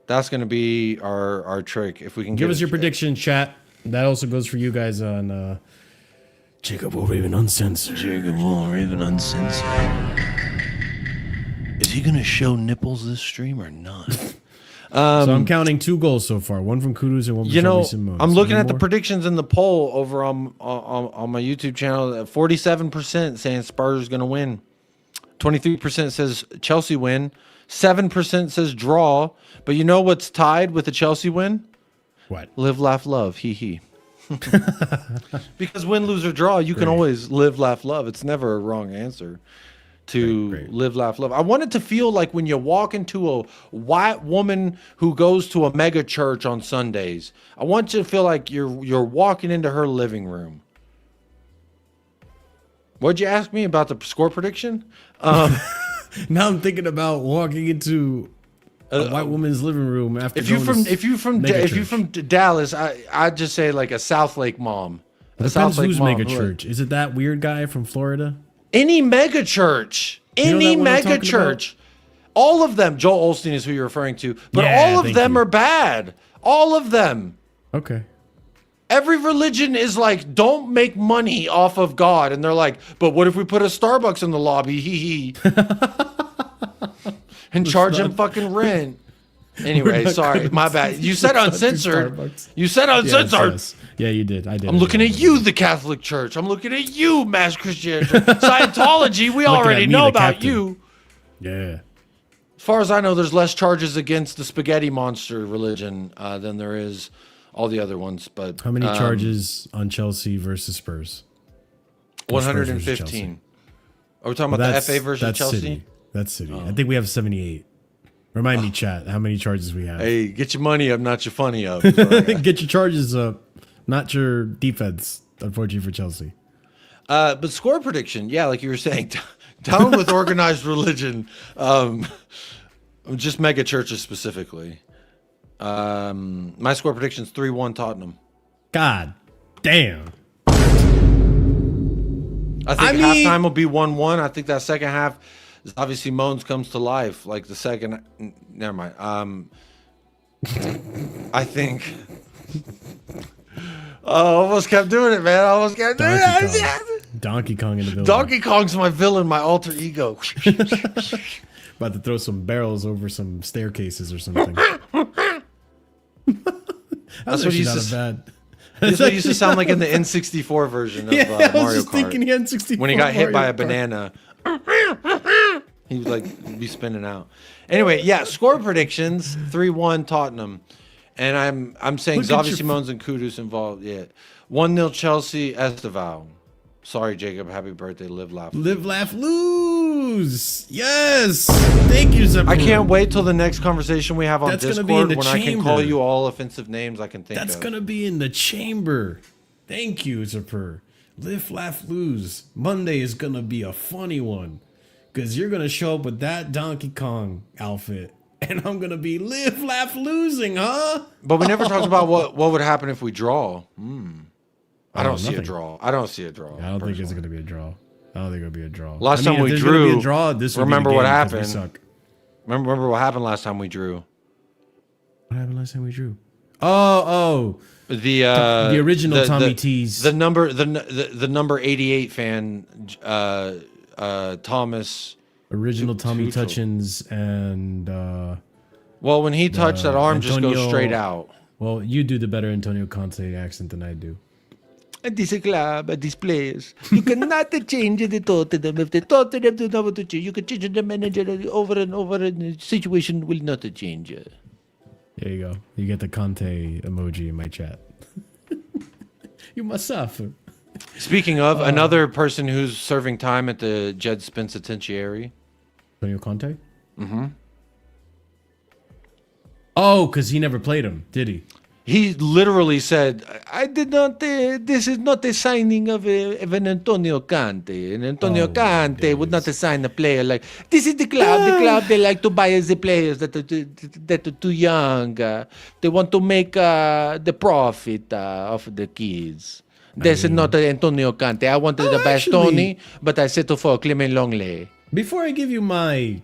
S2: that's going to be our trick. If we can
S1: Give
S2: get
S1: us your prediction, chat. That also goes for you guys on Jacob Will Raven Uncensored.
S2: Jacob Will Raven Uncensored. Is he going to show nipples this stream or not?
S1: So I'm counting 2 goals so far. One from Kudus and one from Xavi Simons.
S2: I'm looking
S1: Any
S2: at the
S1: more?
S2: predictions in the poll over on my YouTube channel. 47% saying Spurs is going to win. 23% says Chelsea win. 7% says draw. But you know what's tied with the Chelsea win?
S1: What?
S2: Live, laugh, love. Hee hee. Because win, lose, or draw, you can always live, laugh, love. It's never a wrong answer to live, laugh, love. I want it to feel like when you walk into a white woman who goes to a mega church on Sundays. I want you to feel like you're walking into her living room. What'd you ask me about the score prediction?
S1: Now I'm thinking about walking into a white woman's living room after.
S2: If you're
S1: going to mega church.
S2: from Dallas, I'd just say like a South Lake mom. A
S1: Depends
S2: South Lake
S1: who's
S2: mom.
S1: mega church. Is it that weird guy from Florida?
S2: Any mega church.
S1: know
S2: Any
S1: that one I'm
S2: mega
S1: talking
S2: church. All of them. Joel Osteen is who you're referring to. But
S1: Yeah,
S2: all of
S1: thank
S2: them
S1: you.
S2: are bad. All of them.
S1: Okay.
S2: Every religion is like, don't make money off of God. And they're like, but what if we put a Starbucks in the lobby? Hee hee. And charge him fucking rent. Anyway, sorry. My bad. You said uncensored.
S1: Starbucks.
S2: You said uncensored.
S1: Yes. Yeah, you did. I did.
S2: I'm looking at you, the Catholic Church. I'm looking at you, Mass Christianity. Scientology, we already
S1: at me,
S2: know
S1: the
S2: about
S1: captain.
S2: you.
S1: Yeah.
S2: As far as I know, there's less charges against the spaghetti monster religion than there is all the other ones. But
S1: How many charges on Chelsea versus Spurs? Or Spurs versus
S2: 115.
S1: Chelsea?
S2: Are we talking
S1: Well,
S2: about the FA versus
S1: that's
S2: Chelsea?
S1: City. That's City. I think we have 78. Remind me, chat, how many charges we have.
S2: Hey, get your money up, not your funny up. is what I got.
S1: Get your charges up, not your defense, unfortunately for Chelsea.
S2: But score prediction, yeah, like you were saying, down with organized religion, just mega churches specifically. My score prediction is 3-1 Tottenham.
S1: God damn.
S2: I think halftime will be 1-1. I think that second half, obviously, Moans comes to life. Like the second, never mind. I think almost kept doing it, man. I almost kept doing it.
S1: Donkey Kong in the building.
S2: Donkey Kong's my villain, my alter ego.
S1: About to throw some barrels over some staircases or something.
S2: That's what used to
S1: bad.
S2: That's what used to sound like in the N64 version of
S1: I was
S2: Mario
S1: just
S2: Kart.
S1: thinking he had 64
S2: When he got hit by a
S1: Mario Kart.
S2: banana, he would like be spinning out. Anyway, yeah, score predictions 3-1 Tottenham. And I'm saying
S1: Look at
S2: Xavi
S1: your
S2: Simons and Kudus involved. Yeah. 1-0 Chelsea, Esteval. Sorry, Jacob. Happy birthday. Live, laugh.
S1: Live, laugh, lose. Yes. Thank you, Zephyr.
S2: I can't wait till the next conversation we have on
S1: That's gonna
S2: Discord
S1: be in the
S2: when I can call
S1: chamber.
S2: you all offensive names I can think
S1: That's
S2: of.
S1: going to be in the chamber. Thank you, Zephyr. Live, laugh, lose. Monday is going to be a funny one because you're going to show up with that Donkey Kong outfit. And I'm going to be live, laugh, losing, huh?
S2: But we never talked about what would happen if we draw. I don't see a
S1: nothing.
S2: draw. I don't see a draw.
S1: I don't think it's going to be a draw. I don't think it'll be a draw.
S2: Last time
S1: if
S2: we
S1: there's gonna be
S2: drew,
S1: a draw, this would be the
S2: remember what
S1: game because we
S2: happened?
S1: suck.
S2: Remember what happened last time we drew?
S1: What happened last time we drew? Oh,
S2: The
S1: original Tommy T's.
S2: the number 88 fan Thomas.
S1: original Tommy
S2: Tuchel.
S1: Touchins and
S2: Well, when he touched that arm, just goes
S1: Antonio-
S2: straight out.
S1: well, you do the better Antonio Conte accent than I do.
S2: At this club, at these players, you cannot change the Tottenham. If the Tottenham do not want to change, you can change the manager over and over, and the situation will not change.
S1: There you go. You get the Conte emoji in my chat. You must suffer.
S2: Speaking of, another person who's serving time at the Jed Spence Penitentiary.
S1: Antonio Conte? Mm-hmm. Oh, because he never played him, did he?
S2: He literally said, "I did not. This is not a signing of an Antonio Conte. And Antonio Conte would not sign a player like this. Is the club? The club they like to buy the players that are too young. They want to make the profit of the kids. This is not Antonio Conte. I wanted the Bastoni, but I settled for Clement Longley.
S1: Before I give you my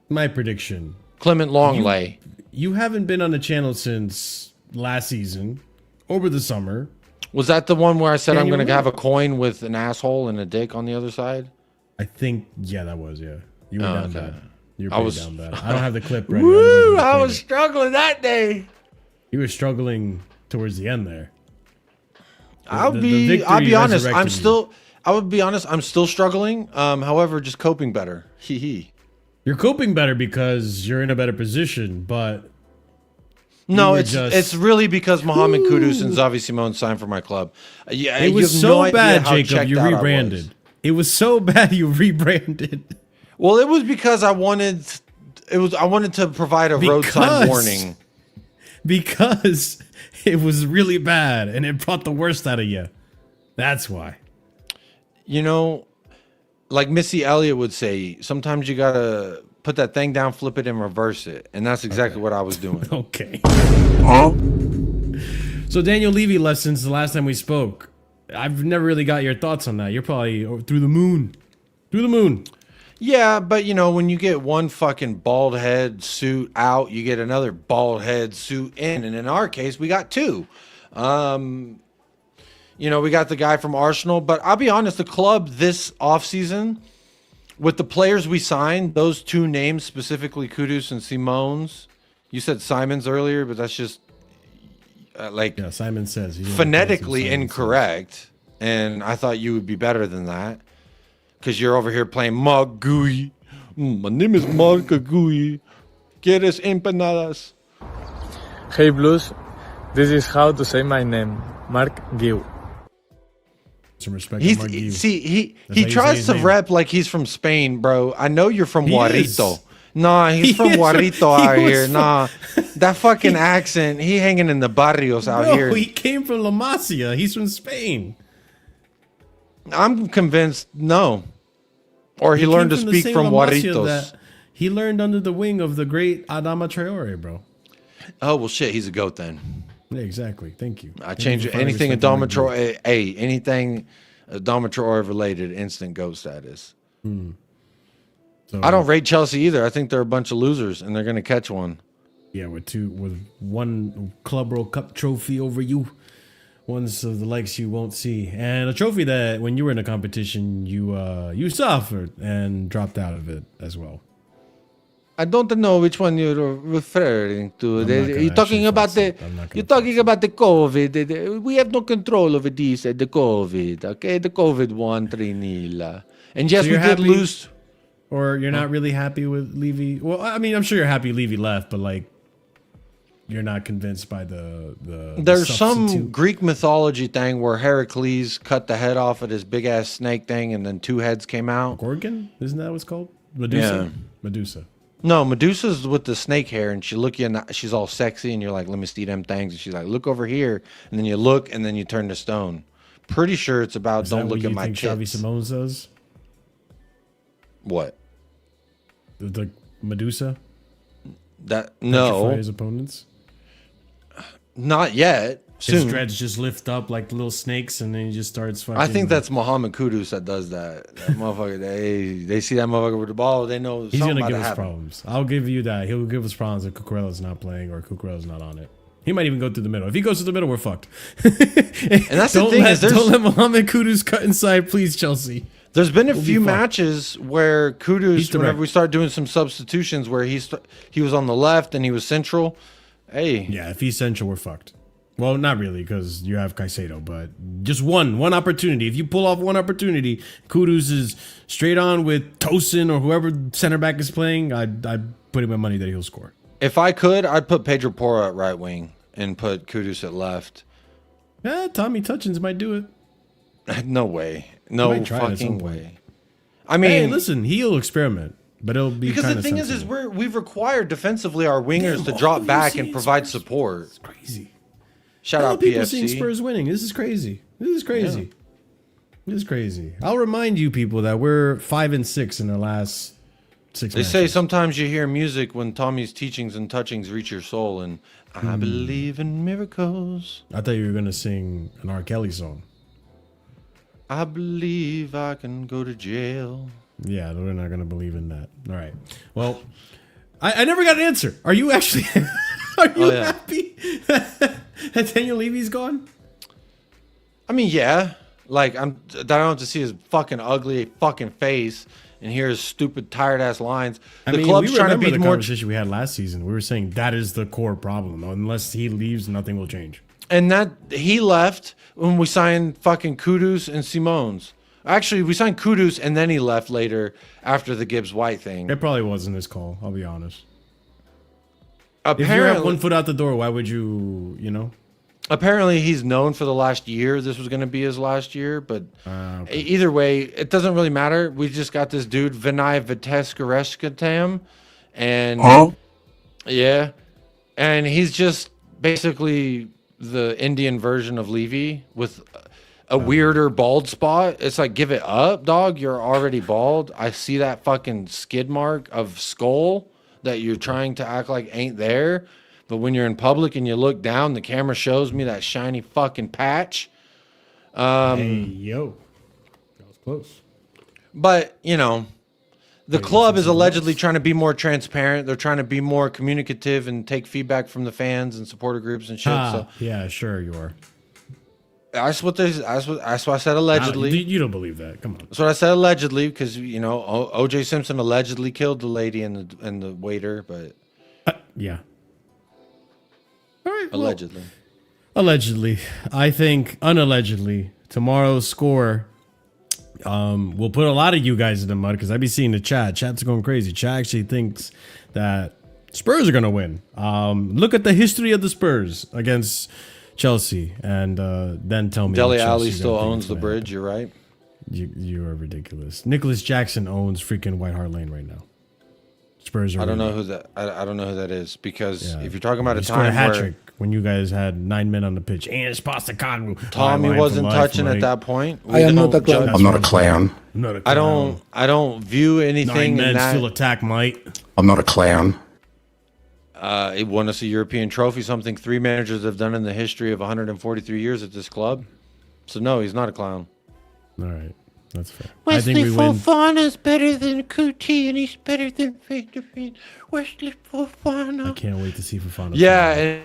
S1: prediction,
S2: Clement Longley.
S1: you haven't been on the channel since last season, over the summer.
S2: Was that the one where I said I'm
S1: Daniel
S2: going to
S1: Levy.
S2: have a coin with an asshole and a dick on the other side?
S1: I think, yeah, that was, yeah. You were down
S2: okay.
S1: bad. You were
S2: I
S1: pretty
S2: was-
S1: down bad. I don't have the clip ready.
S2: Woo!
S1: Otherwise
S2: I
S1: I'd
S2: was
S1: played it.
S2: struggling that day.
S1: You were struggling towards the end there.
S2: I'll
S1: the
S2: be
S1: victory
S2: honest. I'm
S1: resurrected you.
S2: I would be honest. I'm still struggling. However, just coping better. Hee hee.
S1: You're coping better because you're in a better position, but
S2: No,
S1: were
S2: it's
S1: just-
S2: it's really because Mohamed Kudus and Xavi Simone signed for my club. Yeah,
S1: it
S2: you
S1: was
S2: have
S1: so
S2: no idea
S1: bad,
S2: how
S1: Jacob,
S2: checked
S1: you
S2: out I was.
S1: rebranded. It was so bad you rebranded.
S2: Well, it was because I wanted to provide a roadside
S1: Because-
S2: warning.
S1: Because it was really bad and it brought the worst out of you. That's why.
S2: You know, like Missy Elliott would say, sometimes you gotta put that thing down, flip it, and reverse it. And that's exactly what I was doing.
S1: Okay. So Daniel Levy left since the last time we spoke. I've never really got your thoughts on that. You're probably through the moon. Through the moon.
S2: Yeah, but you know, when you get one fucking bald head suit out, you get another bald head suit in. And in our case, we got two. You know, we got the guy from Arsenal, but I'll be honest, the club this offseason, with the players we signed, those two names, specifically Kudus and Simons, you said Simons earlier, but that's just
S1: Yeah, Simon says. He
S2: phonetically
S1: Simon
S2: incorrect. And I thought you would be better than that. Because you're over here playing Mark Gui. My name is Mark Gui. ¿Quieres empanadas?
S5: Hey Blues, this is how to say my name, Mark Gill.
S1: says. Some respect to Mark Gill.
S2: He
S1: That's how you say
S2: tries
S1: his
S2: to
S1: name.
S2: rep like he's from Spain, bro. I know you're from
S1: He
S2: Guarito.
S1: is.
S2: Nah, he's
S1: He
S2: from
S1: is.
S2: Guarito
S1: He
S2: out
S1: was
S2: here.
S1: from-
S2: Nah, that fucking accent. He hanging in the barrios out
S1: Bro,
S2: here.
S1: he came from La Masia. He's from Spain.
S2: I'm convinced no. Or he learned to
S1: came the
S2: speak
S1: same
S2: from
S1: La Masia
S2: Guaritos.
S1: that he learned under the wing of the great Adama Traore, bro.
S2: Oh, well, shit. He's a goat then.
S1: Yeah, exactly. Thank you.
S2: I
S1: Thank you
S2: change
S1: for finally
S2: anything
S1: respecting Mark Gill.
S2: Adama Traore. Anything Adama Traore related, instant goat status.
S1: So,
S2: I don't rate Chelsea either. I think they're a bunch of losers, and they're gonna catch one.
S1: Yeah, with one Club World Cup trophy over you. ones of the likes you won't see, and a trophy that when you were in a competition you suffered and dropped out of it as well.
S2: I don't know which one you're referring to.
S1: I'm not gonna
S2: You're talking
S1: actually
S2: about
S1: flex
S2: the.
S1: it. I'm not gonna
S2: You're talking
S1: flex
S2: about the COVID. We have no control over this. The COVID. Okay, the COVID won 3-0. And yes,
S1: So
S2: we
S1: you're
S2: did
S1: happy-
S2: lose.
S1: Or you're not really happy with Levy? Well, I mean, I'm sure you're happy Levy left, but like, you're not convinced by the
S2: There's some
S1: substitute.
S2: Greek mythology thing where Heracles cut the head off of this big ass snake thing, and then 2 heads came out.
S1: Gorgon? Isn't that what's called? Medusa.
S2: Yeah.
S1: Medusa.
S2: No, Medusa's with the snake hair, and she look you in the, she's all sexy, and you're like, let me see them things, and she's like, look over here, and then you look, and then you turn to stone. Pretty sure it's about
S1: Is that
S2: don't
S1: what
S2: look
S1: you
S2: at my
S1: think Xavi
S2: tits.
S1: Simone says?
S2: What?
S1: The Medusa?
S2: That
S1: Petrify
S2: no,
S1: his opponents?
S2: not yet.
S1: His
S2: Soon.
S1: dreads just lift up like little snakes, and then he just starts fucking.
S2: I think that's Mohamed Kudus that does that. That motherfucker, they see that motherfucker with the ball, they know
S1: He's
S2: something
S1: gonna
S2: about
S1: give
S2: to
S1: us
S2: happen.
S1: problems. I'll give you that. He'll give us problems if Cucurella's not playing or Cucurella's not on it. He might even go through the middle. If he goes to the middle, we're fucked. And
S2: that's the thing is there's-
S1: don't let Mohamed Kudus cut inside, please, Chelsea.
S2: There's been a
S1: We'll be
S2: few
S1: fucked.
S2: matches where
S1: He's
S2: Kudus,
S1: direct.
S2: whenever we start doing some substitutions, where he was on the left and he was central. Hey,
S1: Yeah, if he's central, we're fucked. Well, not really, because you have Caicedo, but just one opportunity. If you pull off one opportunity, Kudus is straight on with Tosin or whoever center back is playing. I'd put in my money that he'll score.
S2: if I could, I'd put Pedro Porro at right wing and put Kudus at left.
S1: Yeah, Tommy Touchins might do it.
S2: No way. No
S1: might try it at some
S2: fucking
S1: point.
S2: way. I mean,
S1: Hey, listen, he'll experiment, but it'll be
S2: because
S1: kinda
S2: the thing is
S1: sensible.
S2: we've required defensively our wingers
S1: Damn,
S2: to
S1: all
S2: drop
S1: you
S2: back
S1: see
S2: and
S1: is
S2: provide
S1: Spurs.
S2: support.
S1: It's crazy.
S2: Shout
S1: How are
S2: out
S1: people seeing
S2: PFC.
S1: Spurs winning? This is crazy. This is crazy. This is crazy. I'll remind you people that we're 5-6 in the last 6
S2: They
S1: matches.
S2: say sometimes you hear music when Tommy's teachings and touchings reach your soul, and I believe in miracles.
S1: I thought you were gonna sing an R. Kelly song.
S2: I believe I can go to jail.
S1: Yeah, we're not gonna believe in that. All right. Well, I never got an answer. Are you actually? Are you
S2: yeah.
S1: happy that Daniel Levy's gone?
S2: I mean, yeah. Like I don't have to see his fucking ugly fucking face and hear his stupid tired ass lines. The club's
S1: we
S2: trying to
S1: remember
S2: be
S1: the
S2: more.
S1: conversation we had last season. We were saying that is the core problem. Unless he leaves, nothing will change.
S2: And that he left when we signed fucking Kudus and Simone's. Actually, we signed Kudus and then he left later after the Gibbs White thing.
S1: It probably wasn't his call. I'll be honest. If you have
S2: Apparently,
S1: one foot out the door, why would you? You know.
S2: apparently he's known for the last year. This was going to be his last year, but
S1: Okay.
S2: either way, it doesn't really matter. We just got this dude Vinay Viteskareshkatam, and yeah, and he's just basically the Indian version of Levy with a weirder bald spot. It's like, give it up, dog. You're already bald. I see that fucking skid mark of skull that you're trying to act like ain't there. But when you're in public and you look down, the camera shows me that shiny fucking patch.
S1: Hey yo, that was close.
S2: But, you know, the club is allegedly trying to be more transparent. They're trying to be more communicative and take feedback from the fans and supporter groups and shit. So
S1: Yeah, sure you are.
S2: that's what I said allegedly.
S1: You don't believe that? Come on.
S2: That's what I said allegedly because, you know, O.J. Simpson allegedly killed the lady and the waiter, but
S1: Yeah. All right. well,
S2: allegedly.
S1: allegedly, I think unallegedly, tomorrow's score will put a lot of you guys in the mud because I be seeing the chat. Chat's going crazy. Chat actually thinks that Spurs are gonna win. Look at the history of the Spurs against Chelsea, and then tell me.
S2: Dele
S1: that
S2: Alli
S1: Chelsea's
S2: still
S1: gonna think
S2: owns
S1: it's
S2: the
S1: gonna
S2: bridge.
S1: happen.
S2: You're right.
S1: You are ridiculous. Nicholas Jackson owns freaking White Hart Lane right now. Spurs are.
S2: I don't know
S1: winning.
S2: who that. I don't know who that is because
S1: Yeah.
S2: if you're talking about a
S1: He scored a
S2: time
S1: hat
S2: where
S1: trick when you guys had 9 men on the pitch. And it's Postecoglou.
S2: Tommy
S1: Line for
S2: wasn't
S1: life,
S2: touching
S1: Mike.
S2: at that point.
S4: I am not
S2: don't
S4: a clown.
S2: judge-
S8: I'm not a clown.
S1: I'm not a
S2: I
S1: clown.
S2: don't view
S1: 9
S2: anything in
S1: men
S2: that.
S1: still attack Mike.
S8: I'm not a clown.
S2: It won us a European trophy, something 3 managers have done in the history of 143 years at this club. So no, he's not a clown.
S1: All right, that's fair.
S2: Wesley
S1: I think we win.
S2: Fofana's better than Kuti, and he's better than Fake. Wesley Fofana.
S1: I can't wait to see Fofana.
S2: Yeah. And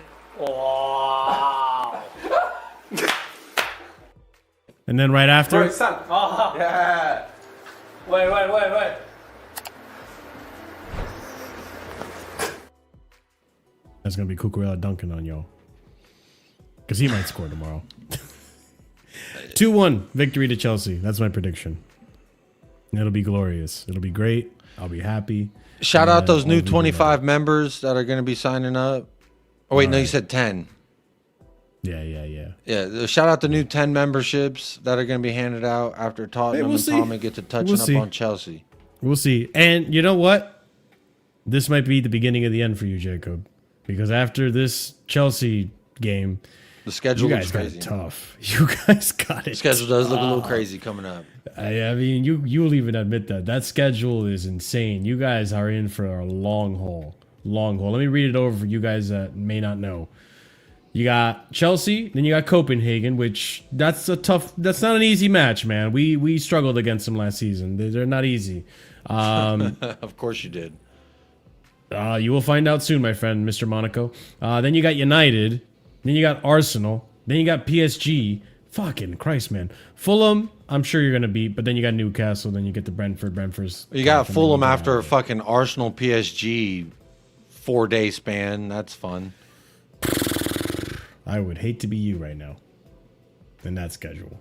S1: And then right after,
S3: Yeah.
S6: Wait.
S1: that's gonna be Cucurella dunking on y'all, because he might score tomorrow. 2-1 victory to Chelsea. That's my prediction. It'll be glorious. It'll be great. I'll be happy.
S2: Shout out those new
S1: I'll be
S2: 25 members that are going to be signing up. Oh, wait, no, you said 10.
S1: Yeah.
S2: Yeah, shout out the new 10 memberships that are going to be handed out after Tottenham
S1: we'll
S2: and
S1: see.
S2: Tommy get to touching
S1: We'll
S2: up
S1: see.
S2: on Chelsea.
S1: We'll see. And you know what? This might be the beginning of the end for you, Jacob, because after this Chelsea game,
S2: The schedule
S1: you
S2: looks
S1: guys got
S2: crazy.
S1: it tough. You guys got it.
S2: The schedule does look a little crazy coming up.
S1: I mean, you'll even admit that schedule is insane. You guys are in for a long haul. Long haul. Let me read it over for you guys that may not know. You got Chelsea, then you got Copenhagen, which that's not an easy match, man. We struggled against them last season. They're not easy.
S2: Of course you did.
S1: You will find out soon, my friend, Mr. Monaco. Then you got United, then you got Arsenal, then you got PSG. Fucking Christ, man. Fulham, I'm sure you're gonna beat, but then you got Newcastle, then you get the Brentford's.
S2: You got Fulham after a fucking Arsenal PSG 4-day span. That's fun.
S1: I would hate to be you right now in that schedule.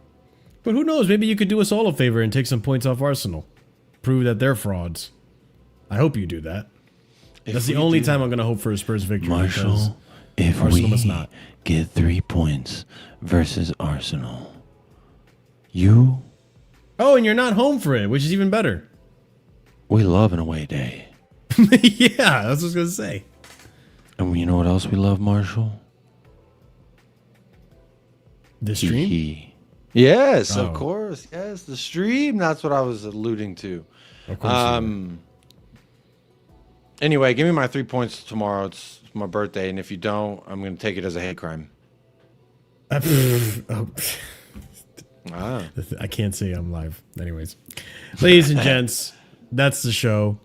S1: But who knows? Maybe you could do us all a favor and take some points off Arsenal. Prove that they're frauds. I hope you do that. That's the only time I'm going to hope for a Spurs victory.
S8: Marshall, if
S1: Arsenal
S8: we
S1: must not.
S8: get 3 points versus Arsenal, you,
S1: Oh, and you're not home for it, which is even better.
S8: we love an away day.
S1: Yeah, that's what I was going to say.
S8: And you know what else we love, Marshall?
S1: This stream?
S8: Hee.
S2: Yes,
S1: Oh.
S2: of course. Yes, the stream. That's what I was alluding to.
S1: Of course.
S2: Anyway, give me my 3 points tomorrow. It's my birthday, and if you don't, I'm going to take it as a hate crime.
S1: Oh,
S2: Ah.
S1: I can't say I'm live. Anyways, ladies and gents, that's the show.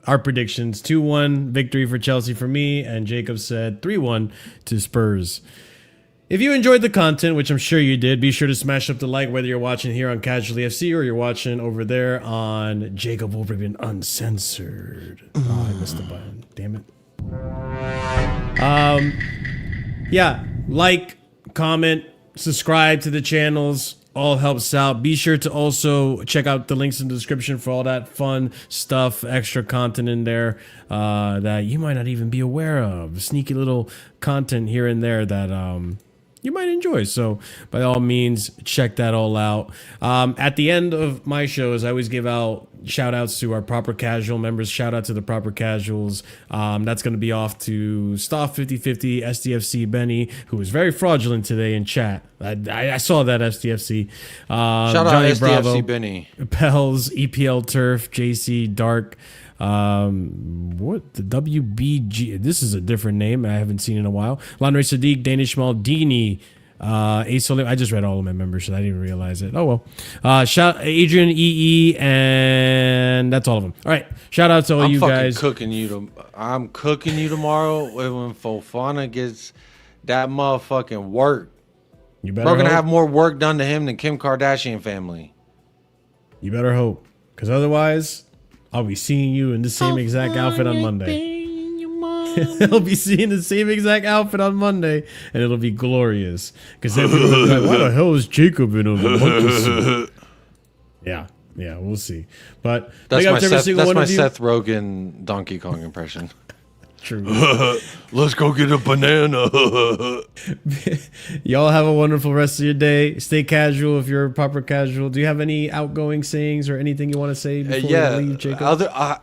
S1: Our predictions: 2-1 victory for Chelsea for me, and Jacob said 3-1 to Spurs. If you enjoyed the content, which I'm sure you did, be sure to smash up the like, whether you're watching here on Casually FC or you're watching over there on Jacob Wolverine Uncensored. Oh, I missed the button. Damn it. Yeah, like, comment, subscribe to the channels. All helps out. Be sure to also check out the links in the description for all that fun stuff, extra content in there that you might not even be aware of. Sneaky little content here and there that you might enjoy. So by all means, check that all out. At the end of my shows, I always give out shout outs to our Proper Casual members. Shout out to the Proper Casuals. That's going to be off to Staff 5050, SDFC Benny, who was very fraudulent today in chat. I saw that, SDFC.
S2: Shout out
S1: Johnny
S2: SDFC
S1: Bravo,
S2: Benny.
S1: Pels, EPL Turf, JC Dark. What the WBG? This is a different name I haven't seen in a while. Landry Sadiq, Danish Maldini, Ace. I just read all of my members, so I didn't even realize it. Oh well. Shout Adrian EE, and that's all of them. All right. Shout out to all
S2: I'm
S1: you
S2: fucking
S1: guys.
S2: I'm cooking you tomorrow when Fofana gets that motherfucking work.
S1: You better
S2: We're gonna
S1: hope.
S2: have more work done to him than Kim Kardashian family.
S1: You better hope, because otherwise, I'll be seeing you in the same exact outfit on Monday. I'll be seeing the same exact outfit on Monday, and it'll be glorious. Because then people will be like, why the hell is Jacob in a monkey suit? Yeah, we'll see. But
S2: That's
S1: big up
S2: my
S1: to every
S2: Seth,
S1: single
S2: that's
S1: one
S2: my
S1: of you.
S2: Seth Rogen Donkey Kong impression.
S1: True.
S8: Let's go get a banana.
S1: Y'all have a wonderful rest of your day. Stay casual if you're proper casual. Do you have any outgoing sayings or anything you want to say before
S2: Yeah,
S1: we leave, Jacob?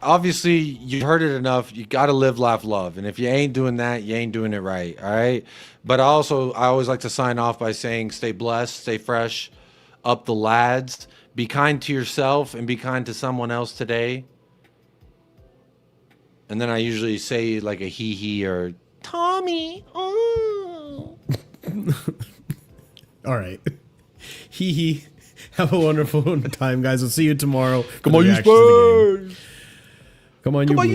S2: obviously you heard it enough. You got to live, laugh, love, and if you ain't doing that, you ain't doing it right. All right. But I always like to sign off by saying, stay blessed, stay fresh, up the lads. Be kind to yourself and be kind to someone else today. And then I usually say like a hee hee or Tommy. Oh.
S1: All right. Hee hee. Have a wonderful time, guys. We'll see you tomorrow.
S8: Come on, you
S1: Reactions to the game.
S8: Spurs.
S1: Come on, you Blues.